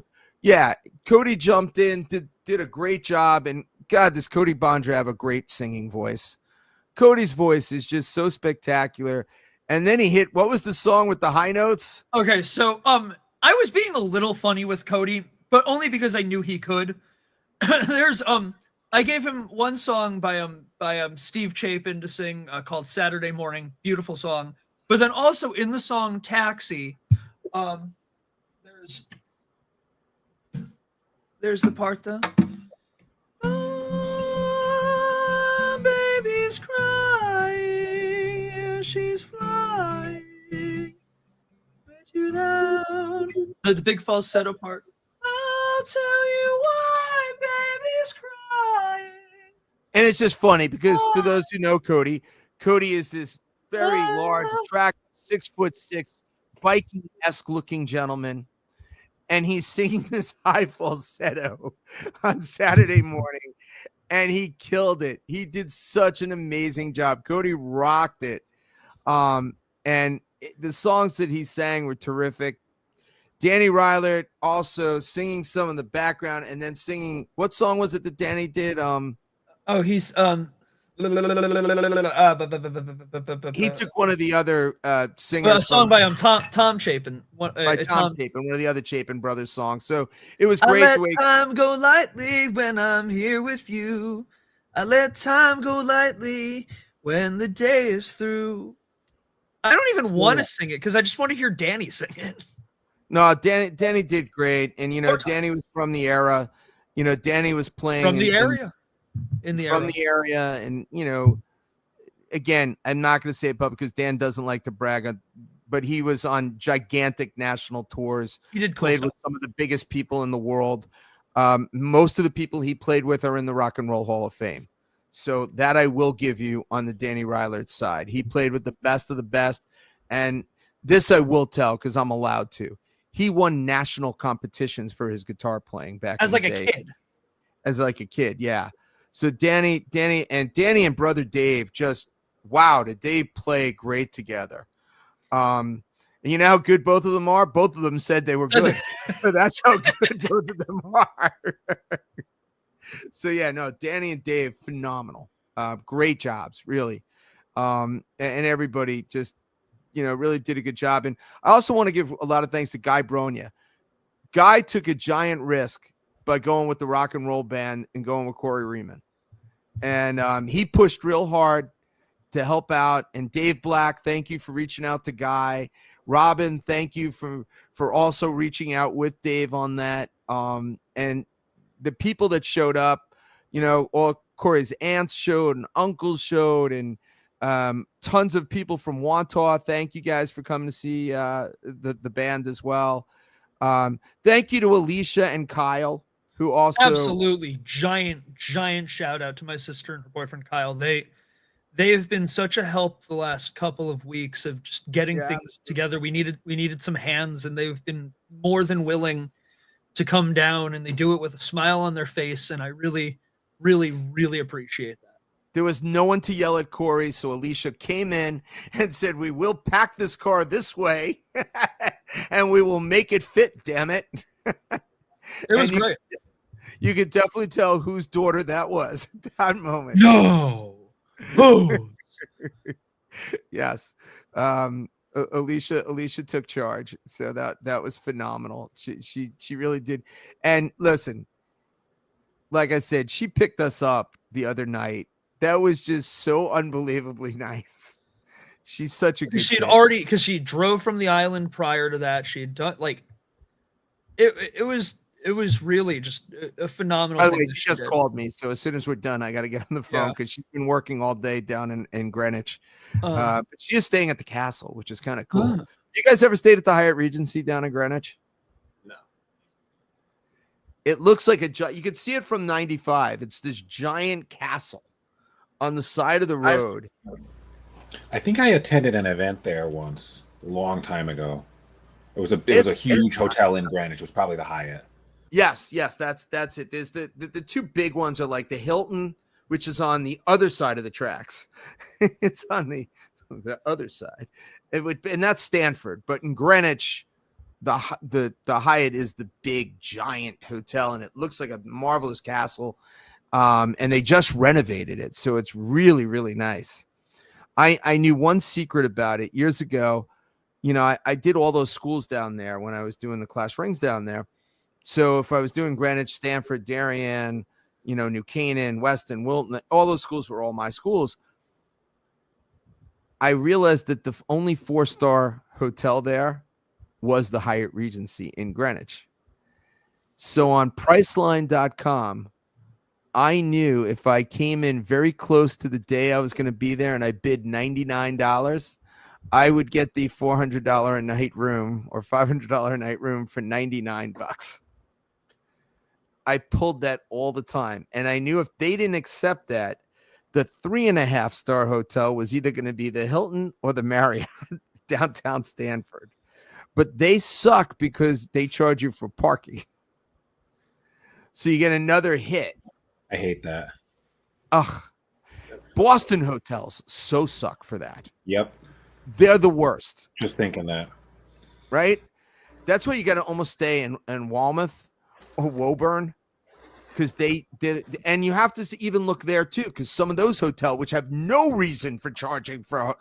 Speaker 4: Yeah, Cody jumped in, did a great job, and God, does Cody Bondra have a great singing voice? Cody's voice is just so spectacular. And then he hit, what was the song with the high notes?
Speaker 1: Okay, so I was being a little funny with Cody, but only because I knew he could. There's I gave him one song by Steve Chapin to sing called Saturday Morning, beautiful song. But then also in the song Taxi, there's the part that baby's crying, yeah, she's flying, let you down. The big falsetto part. I'll tell you why baby's crying.
Speaker 4: And it's just funny because for those who know Cody is this very large, attractive, 6'6", Viking-esque looking gentleman. And he's singing this high falsetto on Saturday morning, and he killed it. He did such an amazing job. Cody rocked it. And the songs that he sang were terrific. Danny Ryler also singing some in the background and then singing. What song was it that Danny did?
Speaker 1: He's
Speaker 4: he took one of the other singers.
Speaker 1: A song by Tom Chapin.
Speaker 4: By Tom Chapin, one of the other Chapin brothers songs. So it was great.
Speaker 1: I let time go lightly when I'm here with you. I let time go lightly when the day is through. I don't even want to sing it because I just want to hear Danny sing it.
Speaker 4: No, Danny did great. And, Danny was from the era. Danny was playing.
Speaker 1: From the area.
Speaker 4: From the area. And, again, I'm not going to say it public because Dan doesn't like to brag, but he was on gigantic national tours.
Speaker 1: He did
Speaker 4: played with some of the biggest people in the world. Most of the people he played with are in the Rock and Roll Hall of Fame. So that I will give you on the Danny Ryler side. He played with the best of the best. And this I will tell because I'm allowed to. He won national competitions for his guitar playing back
Speaker 1: as
Speaker 4: in
Speaker 1: like
Speaker 4: the day.
Speaker 1: A kid.
Speaker 4: As like a kid, yeah. So Danny and brother Dave just, wow, did they play great together. And you know how good both of them are? Both of them said they were good. That's how good both of them are. So yeah, no, Danny and Dave, phenomenal. Great jobs, really. And everybody just, really did a good job. And I also want to give a lot of thanks to Guy Bronya. Guy took a giant risk by going with the rock and roll band and going with Corey Riemann. And he pushed real hard to help out. And Dave Black, thank you for reaching out to Guy. Robin, thank you for also reaching out with Dave on that. And the people that showed up, all Corey's aunts showed and uncles showed, and tons of people from Wantagh. Thank you guys for coming to see the band as well. Thank you to Alicia and Kyle, who also
Speaker 1: absolutely giant shout out to my sister and her boyfriend Kyle. They've been such a help the last couple of weeks of just getting things together. We needed some hands, and they've been more than willing to come down, and they do it with a smile on their face, and I really, really, really appreciate that.
Speaker 4: There was no one to yell at Corey, so Alicia came in and said, "We will pack this car this way, and we will make it fit, damn it."
Speaker 1: It was great.
Speaker 4: You could definitely tell whose daughter that was at that moment.
Speaker 1: No. Oh.
Speaker 4: Yes. Alicia took charge. So that was phenomenal. She really did. And listen, like I said, she picked us up the other night. That was just so unbelievably nice. She's such a good kid.
Speaker 1: Because she drove from the island prior to that. She had done it was really just a phenomenal thing.
Speaker 4: She just called me. So as soon as we're done, I got to get on the phone because she's been working all day down in Greenwich. But she is staying at the castle, which is kind of cool. You guys ever stayed at the Hyatt Regency down in Greenwich?
Speaker 2: No.
Speaker 4: It looks like you could see it from 95. It's this giant castle on the side of the road.
Speaker 3: I think I attended an event there once, a long time ago. It was a huge hotel in Greenwich. It was probably the Hyatt.
Speaker 4: Yes, that's it. There's the two big ones are like the Hilton, which is on the other side of the tracks. It's on the other side. And that's Stanford. But in Greenwich, the Hyatt is the big giant hotel, and it looks like a marvelous castle. And they just renovated it, so it's really, really nice. I knew one secret about it years ago. You know, I did all those schools down there when I was doing the class rings down there. So if I was doing Greenwich, Stanford, Darien, you know, New Canaan, Weston, Wilton, all those schools were all my schools. I realized that the only 4-star hotel there was the Hyatt Regency in Greenwich. So on Priceline.com, I knew if I came in very close to the day I was going to be there and I bid $99, I would get the $400 a night room or $500 a night room for $99. I pulled that all the time. And I knew if they didn't accept that, the 3.5-star hotel was either going to be the Hilton or the Marriott downtown Stanford. But they suck because they charge you for parking. So you get another hit.
Speaker 3: I hate that.
Speaker 4: Ugh. Boston hotels so suck for that.
Speaker 3: Yep.
Speaker 4: They're the worst.
Speaker 3: Just thinking that.
Speaker 4: Right? That's why you got to almost stay in Walmouth or Woburn. Because they and you have to even look there too, because some of those hotels which have no reason for charging for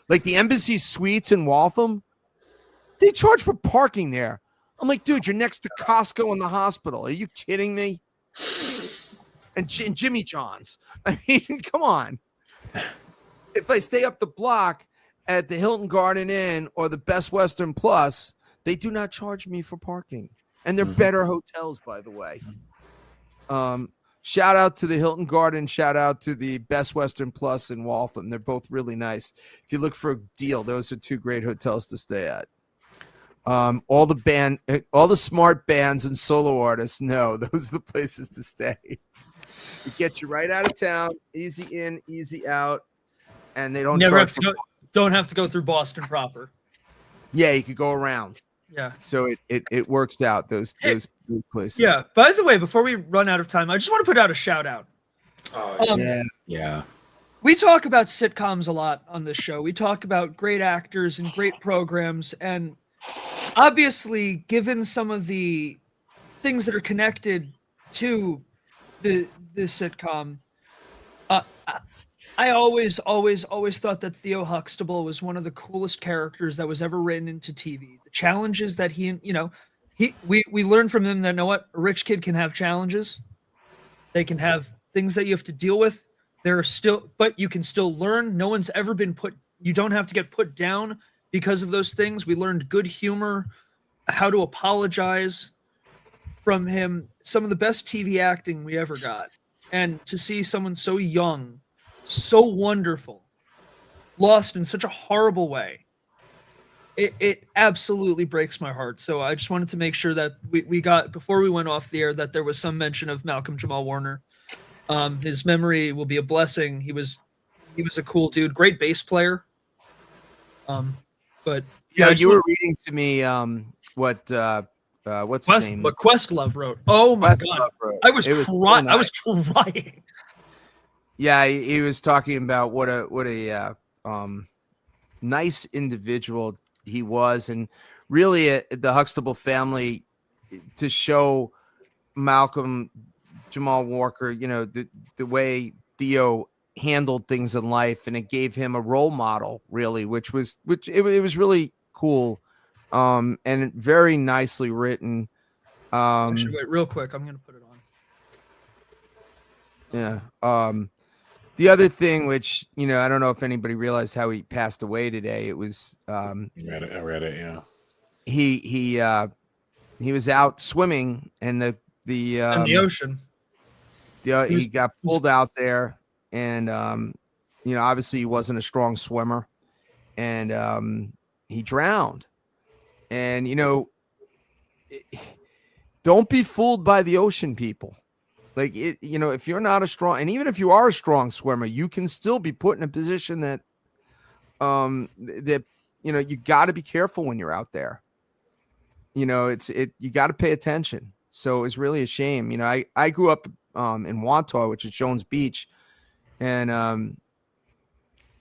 Speaker 4: like the Embassy Suites in Waltham, they charge for parking there. I'm like, dude, you're next to Costco and the hospital. Are you kidding me? And Jimmy John's. I mean, come on. If I stay up the block at the Hilton Garden Inn or the Best Western Plus, they do not charge me for parking. And they're better hotels, by the way. Shout out to the Hilton Garden. Shout out to the Best Western Plus in Waltham. They're both really nice. If you look for a deal, those are 2 great hotels to stay at. All the smart bands and solo artists, no, those are the places to stay. It gets you right out of town, easy in, easy out, and they don't
Speaker 1: don't have to go through Boston proper.
Speaker 4: Yeah, you could go around.
Speaker 1: Yeah.
Speaker 4: So it works out, those places.
Speaker 1: Yeah. By the way, before we run out of time, I just want to put out a shout out.
Speaker 3: Yeah.
Speaker 1: We talk about sitcoms a lot on this show. We talk about great actors and great programs. And obviously, given some of the things that are connected to the sitcom, I always thought that Theo Huxtable was one of the coolest characters that was ever written into TV. The challenges that we learned from him that, you know what, a rich kid can have challenges. They can have things that you have to deal with. But you can still learn. No one's ever been you don't have to get put down because of those things. We learned good humor, how to apologize from him. Some of the best TV acting we ever got. And to see someone so young, so wonderful, lost in such a horrible way, it absolutely breaks my heart. So I just wanted to make sure that we got, before we went off the air, that there was some mention of Malcolm Jamal Warner. His memory will be a blessing. He was a cool dude, great bass player. But
Speaker 4: yeah, you were reading to me what's his name?
Speaker 1: What Questlove wrote. Oh my God, I was crying.
Speaker 4: Yeah, he was talking about what a nice individual he was, and really the Huxtable family, to show Malcolm Jamal Walker, you know, the way Theo handled things in life, and it gave him a role model, really, which was really cool, and very nicely written.
Speaker 1: Actually, wait, real quick, I'm gonna put it on.
Speaker 4: Yeah. The other thing, which, you know, I don't know if anybody realized how he passed away today. It was
Speaker 3: I read it. Yeah.
Speaker 4: He was out swimming, and
Speaker 1: in the ocean.
Speaker 4: He got pulled out there, and you know, obviously he wasn't a strong swimmer, and he drowned. And you know, don't be fooled by the ocean, people. Like, you know, if you're not a strong, and even if you are a strong swimmer, you can still be put in a position that you know, you got to be careful when you're out there. You know, you got to pay attention. So it's really a shame. You know, I grew up in Wantaw, which is Jones Beach, and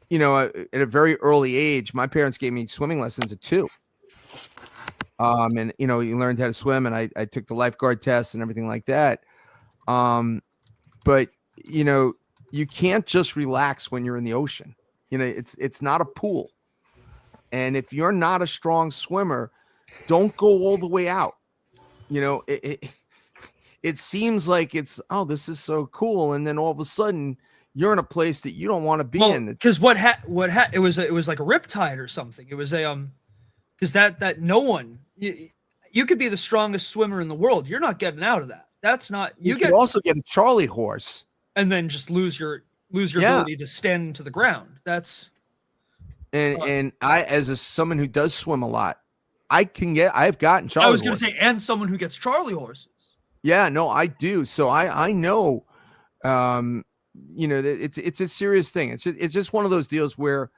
Speaker 4: you know, at a very early age, my parents gave me swimming lessons at 2. And you learned how to swim, and I took the lifeguard test and everything like that. But you can't just relax when you're in the ocean. It's not a pool. And if you're not a strong swimmer, don't go all the way out. It seems like this is so cool, and then all of a sudden you're in a place that you don't want to be in.
Speaker 1: Because it was like a riptide or something. It was a because that no one you could be the strongest swimmer in the world. You're not getting out of that. That's not
Speaker 4: you could also get a Charlie horse
Speaker 1: and then just lose your ability to stand to the ground. That's
Speaker 4: and I, as someone who does swim a lot, I've gotten Charlie.
Speaker 1: I was going to say, and someone who gets Charlie horses.
Speaker 4: Yeah, no, I do. So I know, it's a serious thing. It's just one of those deals where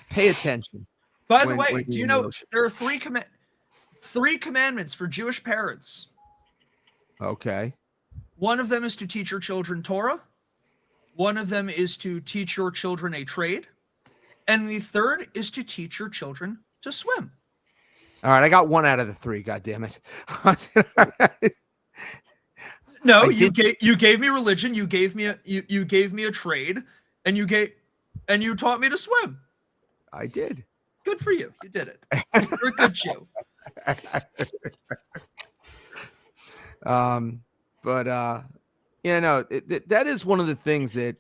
Speaker 4: pay attention.
Speaker 1: By the way, do you know there are three commandments for Jewish parents?
Speaker 4: Okay.
Speaker 1: One of them is to teach your children Torah. One of them is to teach your children a trade. And the third is to teach your children to swim. All
Speaker 4: right, I got one out of the three. God damn it!
Speaker 1: No, you gave me religion. You gave me a trade, and you taught me to swim.
Speaker 4: I did.
Speaker 1: Good for you. You did it. You're a good Jew.
Speaker 4: That is one of the things that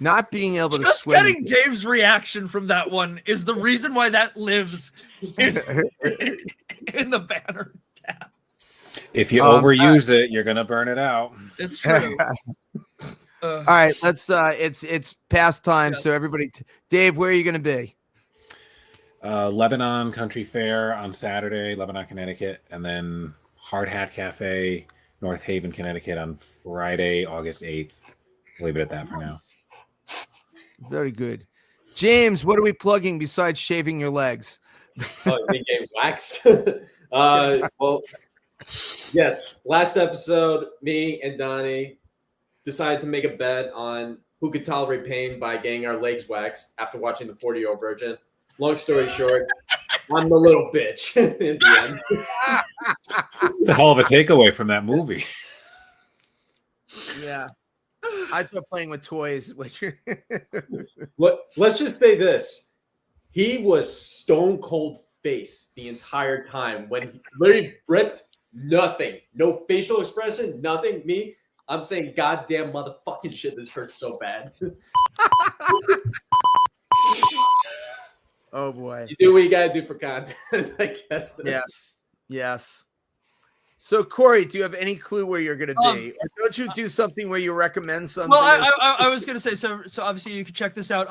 Speaker 4: not being able to
Speaker 1: just
Speaker 4: swim.
Speaker 1: Getting Dave's reaction from that one is the reason why that lives in the banner tab.
Speaker 3: If you overuse it, you're gonna burn it out.
Speaker 1: It's true.
Speaker 4: All right, let's. It's past time, so everybody. Dave, where are you gonna be?
Speaker 3: Lebanon Country Fair on Saturday, Lebanon, Connecticut, and then Hard Hat Cafe, North Haven, Connecticut on Friday, August 8th. Leave it at that for now.
Speaker 4: Very good. James, what are we plugging besides shaving your legs?
Speaker 2: They get waxed. Well, yes. Last episode, me and Donnie decided to make a bet on who could tolerate pain by getting our legs waxed after watching the 40-Year-Old Virgin. Long story short, I'm the little bitch in the end.
Speaker 3: It's a hell of a takeaway from that movie.
Speaker 4: Yeah. I thought playing with toys.
Speaker 2: Let's just say this. He was stone cold face the entire time when he literally ripped nothing. No facial expression, nothing. Me, I'm saying goddamn motherfucking shit, this hurts so bad.
Speaker 4: Oh boy.
Speaker 2: You do what you gotta do for content, I guess.
Speaker 4: Yes. So Corey, do you have any clue where you're gonna be? Or don't you do something where you recommend something?
Speaker 1: Well, I was gonna say so obviously you can check this out.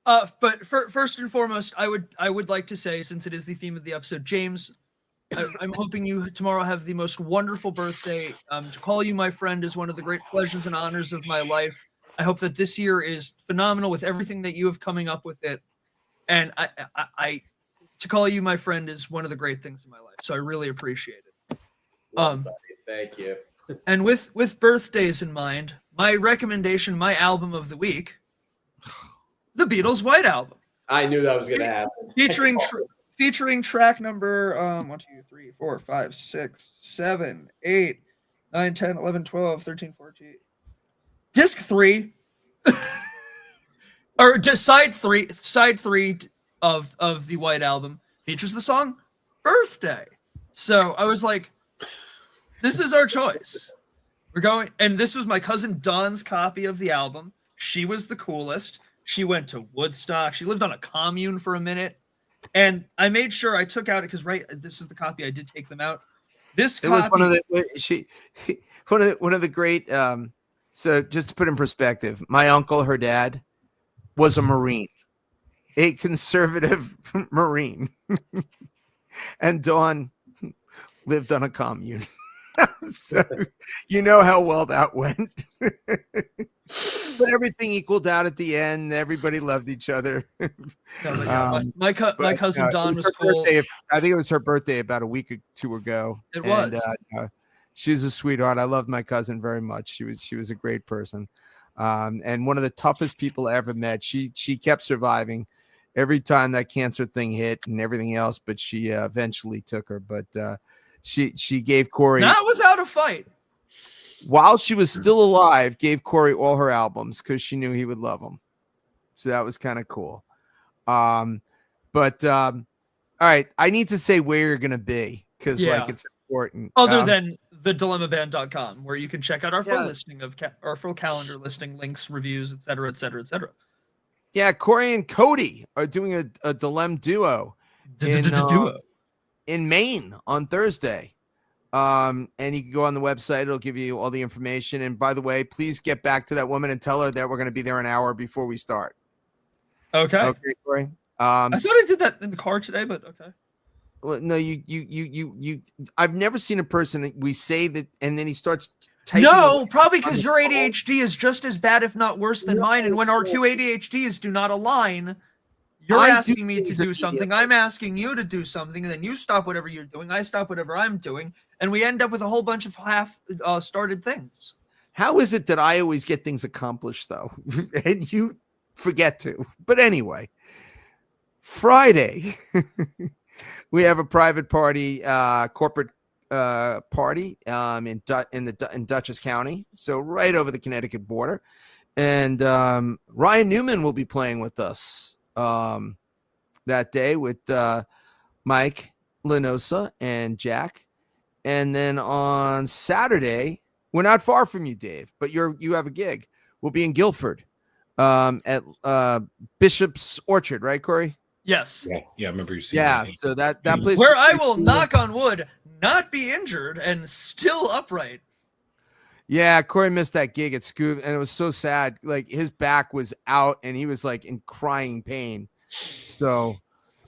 Speaker 1: But first and foremost, I would like to say, since it is the theme of the episode, James, I'm hoping you tomorrow have the most wonderful birthday. To call you my friend is one of the great pleasures and honors of my life. I hope that this year is phenomenal with everything that you have coming up with it. And I to call you my friend is one of the great things in my life. So I really appreciate it.
Speaker 2: Thank you.
Speaker 1: And with birthdays in mind, my recommendation, my album of the week, the Beatles' White Album.
Speaker 2: I knew that was gonna happen.
Speaker 1: Featuring track number 1, 2, 3, 4, 5, 6, 7, 8, 9, 10, 11, 12, 13, 14. Disc 3. Or just side three of the White Album features the song Birthday. So I was like, this is our choice. We're going, and this was my cousin Dawn's copy of the album. She was the coolest. She went to Woodstock. She lived on a commune for a minute. And I made sure I took out it because this is the copy. I did take them out. This copy,
Speaker 4: was one of the great. So just to put in perspective, my uncle, her dad, was a Marine, a conservative Marine, and Dawn lived on a commune. So you know how well that went. But everything equaled out at the end. Everybody loved each other.
Speaker 1: My cousin Dawn was cool.
Speaker 4: I think it was her birthday about a week or two ago.
Speaker 1: It was.
Speaker 4: She was a sweetheart. I loved my cousin very much. She was a great person, and one of the toughest people I ever met. She kept surviving, every time that cancer thing hit and everything else, but she eventually took her. But she gave Corey,
Speaker 1: Not without a fight.
Speaker 4: while she was still alive, gave Corey all her albums because she knew he would love them. So that was kind of cool. All right, I need to say where you're gonna be because like it's important.
Speaker 1: Other than the dilemmaband.com, where you can check out our full
Speaker 4: Yeah.
Speaker 1: listing of our full calendar listing, links, reviews, etc., etc., etc.
Speaker 4: Yeah, Corey and Cody are doing a Dilem duo
Speaker 1: Duo.
Speaker 4: in Maine on Thursday. And you can go on the website. It'll give you all the information. And by the way, please get back to that woman and tell her that we're going to be there an hour before we start.
Speaker 1: Okay.
Speaker 4: Okay, Corey.
Speaker 1: I thought I did that in the car today, but okay.
Speaker 4: Well, no, you. I've never seen a person we say that, and then he starts typing.
Speaker 1: No, probably because your ADHD is just as bad, if not worse, than mine. And when our two ADHDs do not align, you're asking me to do something. I'm asking you to do something, and then you stop whatever you're doing. I stop whatever I'm doing, and we end up with a whole bunch of half-started things.
Speaker 4: How is it that I always get things accomplished, though, and you forget to? But anyway, Friday, we have a private party, corporate party in Dutchess County, so right over the Connecticut border, and Ryan Newman will be playing with us that day with Mike Lenosa and Jack, and then on Saturday, we're not far from you, Dave, but you have a gig. We'll be in Guilford at Bishop's Orchard, right, Corey?
Speaker 1: Yes.
Speaker 3: Yeah, I remember you saying
Speaker 4: that. So that place
Speaker 1: where I will knock on wood, not be injured and still upright.
Speaker 4: Yeah, Corey missed that gig at Scoop, and it was so sad. Like his back was out, and he was like in crying pain. So,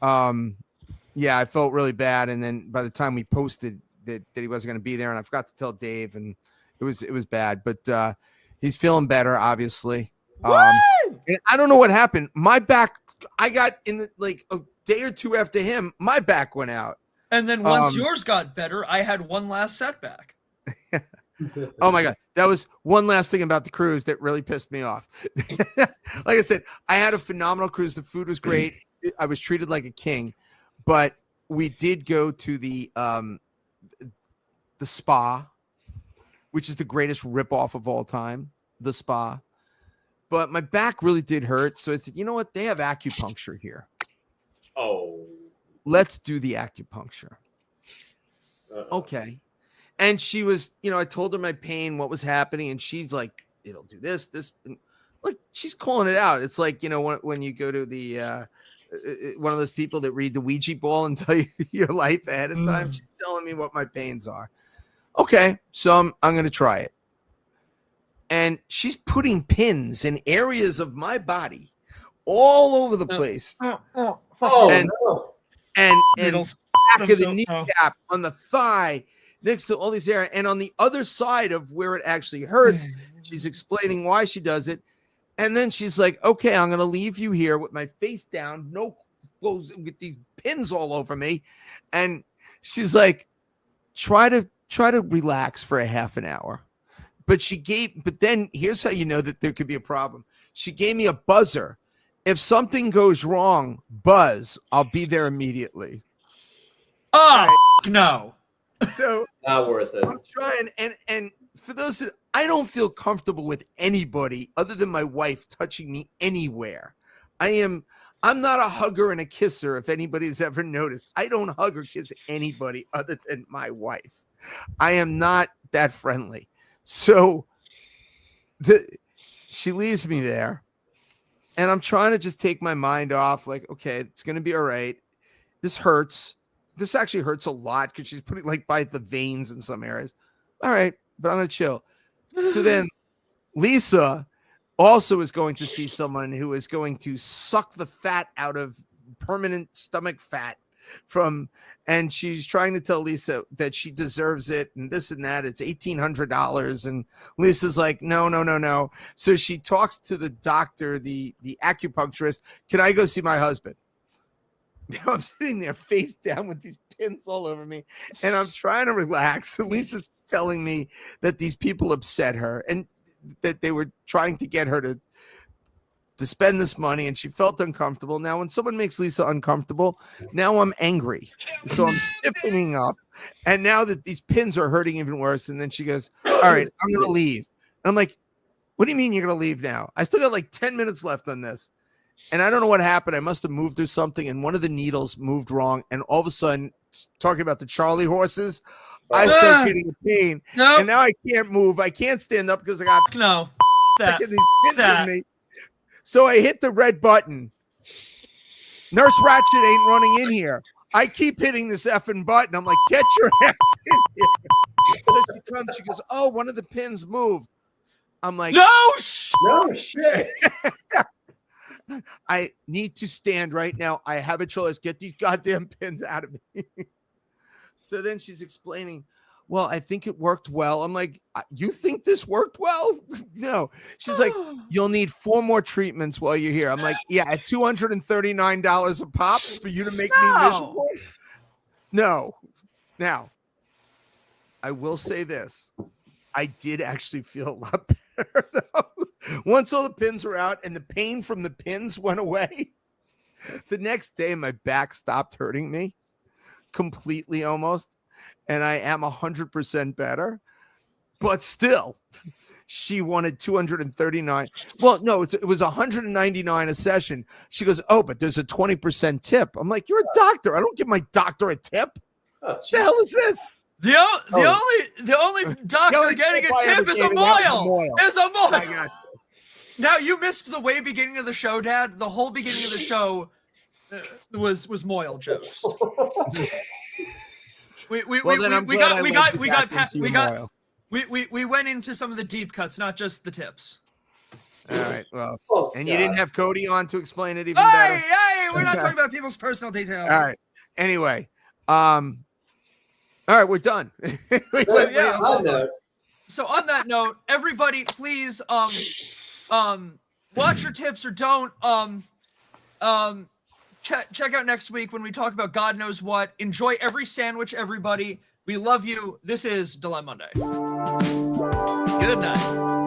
Speaker 4: yeah, I felt really bad. And then by the time we posted that he wasn't going to be there, and I forgot to tell Dave, and it was bad. But he's feeling better, obviously. And I don't know what happened. My back, I got in like a day or two after him, my back went out.
Speaker 1: And then once yours got better, I had one last setback.
Speaker 4: Oh my God. That was one last thing about the cruise that really pissed me off. Like I said, I had a phenomenal cruise. The food was great. I was treated like a king, but we did go to the spa, which is the greatest ripoff of all time, the spa. But my back really did hurt. So I said, you know what? They have acupuncture here.
Speaker 2: Oh.
Speaker 4: Let's do the acupuncture. Okay. And she was, I told her my pain, what was happening. And she's like, it'll do this. And like, she's calling it out. It's like, when you go to the, one of those people that read the Ouija ball and tell you your life ahead of time. She's telling me what my pains are. Okay. So I'm going to try it. And she's putting pins in areas of my body all over the place. And back of the kneecap, on the thigh, next to all these areas. And on the other side of where it actually hurts, she's explaining why she does it. And then she's like, okay, I'm going to leave you here with my face down, no clothes, with these pins all over me. And she's like, try to relax for a half an hour. But then here's how you know that there could be a problem. She gave me a buzzer. If something goes wrong, buzz. I'll be there immediately.
Speaker 1: Oh, no.
Speaker 4: So
Speaker 2: not worth it.
Speaker 4: I'm trying. And for those that I don't feel comfortable with anybody other than my wife touching me anywhere. I'm not a hugger and a kisser. If anybody's ever noticed, I don't hug or kiss anybody other than my wife. I am not that friendly. So she leaves me there, and I'm trying to just take my mind off. Like, okay, it's going to be all right. This hurts. This actually hurts a lot because she's putting like by the veins in some areas. All right, but I'm going to chill. So then Lisa also is going to see someone who is going to suck the fat out of permanent stomach fat and she's trying to tell Lisa that she deserves it and this and that. It's $1,800. And Lisa's like, no. So she talks to the doctor, the acupuncturist. Can I go see my husband? Now I'm sitting there face down with these pins all over me and I'm trying to relax. And Lisa's telling me that these people upset her and that they were trying to get her to to spend this money, and she felt uncomfortable. Now, when someone makes Lisa uncomfortable, now I'm angry. So I'm stiffening up. And now that these pins are hurting even worse, and then she goes, all right, I'm going to leave. And I'm like, what do you mean you're going to leave now? I still got like 10 minutes left on this. And I don't know what happened. I must have moved through something, and one of the needles moved wrong. And all of a sudden, talking about the Charlie horses, I start getting a pain.
Speaker 1: No.
Speaker 4: And now I can't move. I can't stand up because I got
Speaker 1: No. That.
Speaker 4: these pins in me. So I hit the red button. Nurse Ratchet ain't running in here. I keep hitting this effing button. I'm like, get your ass in here. So she comes. She goes, oh, one of the pins moved. I'm like,
Speaker 2: No shit.
Speaker 4: I need to stand right now. I have a choice. Get these goddamn pins out of me. So then she's explaining, well, I think it worked well. I'm like, you think this worked well? No. She's like, you'll need 4 more treatments while you're here. I'm like, yeah, at $239 a pop for you to make me miserable? No. Now, I will say this. I did actually feel a lot better, though. Once all the pins were out and the pain from the pins went away, the next day my back stopped hurting me completely almost. And I am 100% better. But still, she wanted 239. Well, no, it was 199 a session. She goes, oh, but there's a 20% tip. I'm like, you're a doctor. I don't give my doctor a tip. What the hell is this?
Speaker 1: The only doctor getting a tip is a Moyle. Is a Moyle. Now you missed the way beginning of the show, Dad. The whole beginning of the show was Moyle jokes. We went into some of the deep cuts, not just the tips.
Speaker 4: All right. Well, and you didn't have Cody on to explain it even better.
Speaker 1: Hey, we're not talking about people's personal details.
Speaker 4: All right. Anyway, all right, we're done.
Speaker 1: So on that note, everybody, please, watch your tips or don't. Check out next week when we talk about God knows what. Enjoy every sandwich, everybody. We love you. This is Dilem-Monday. Good night.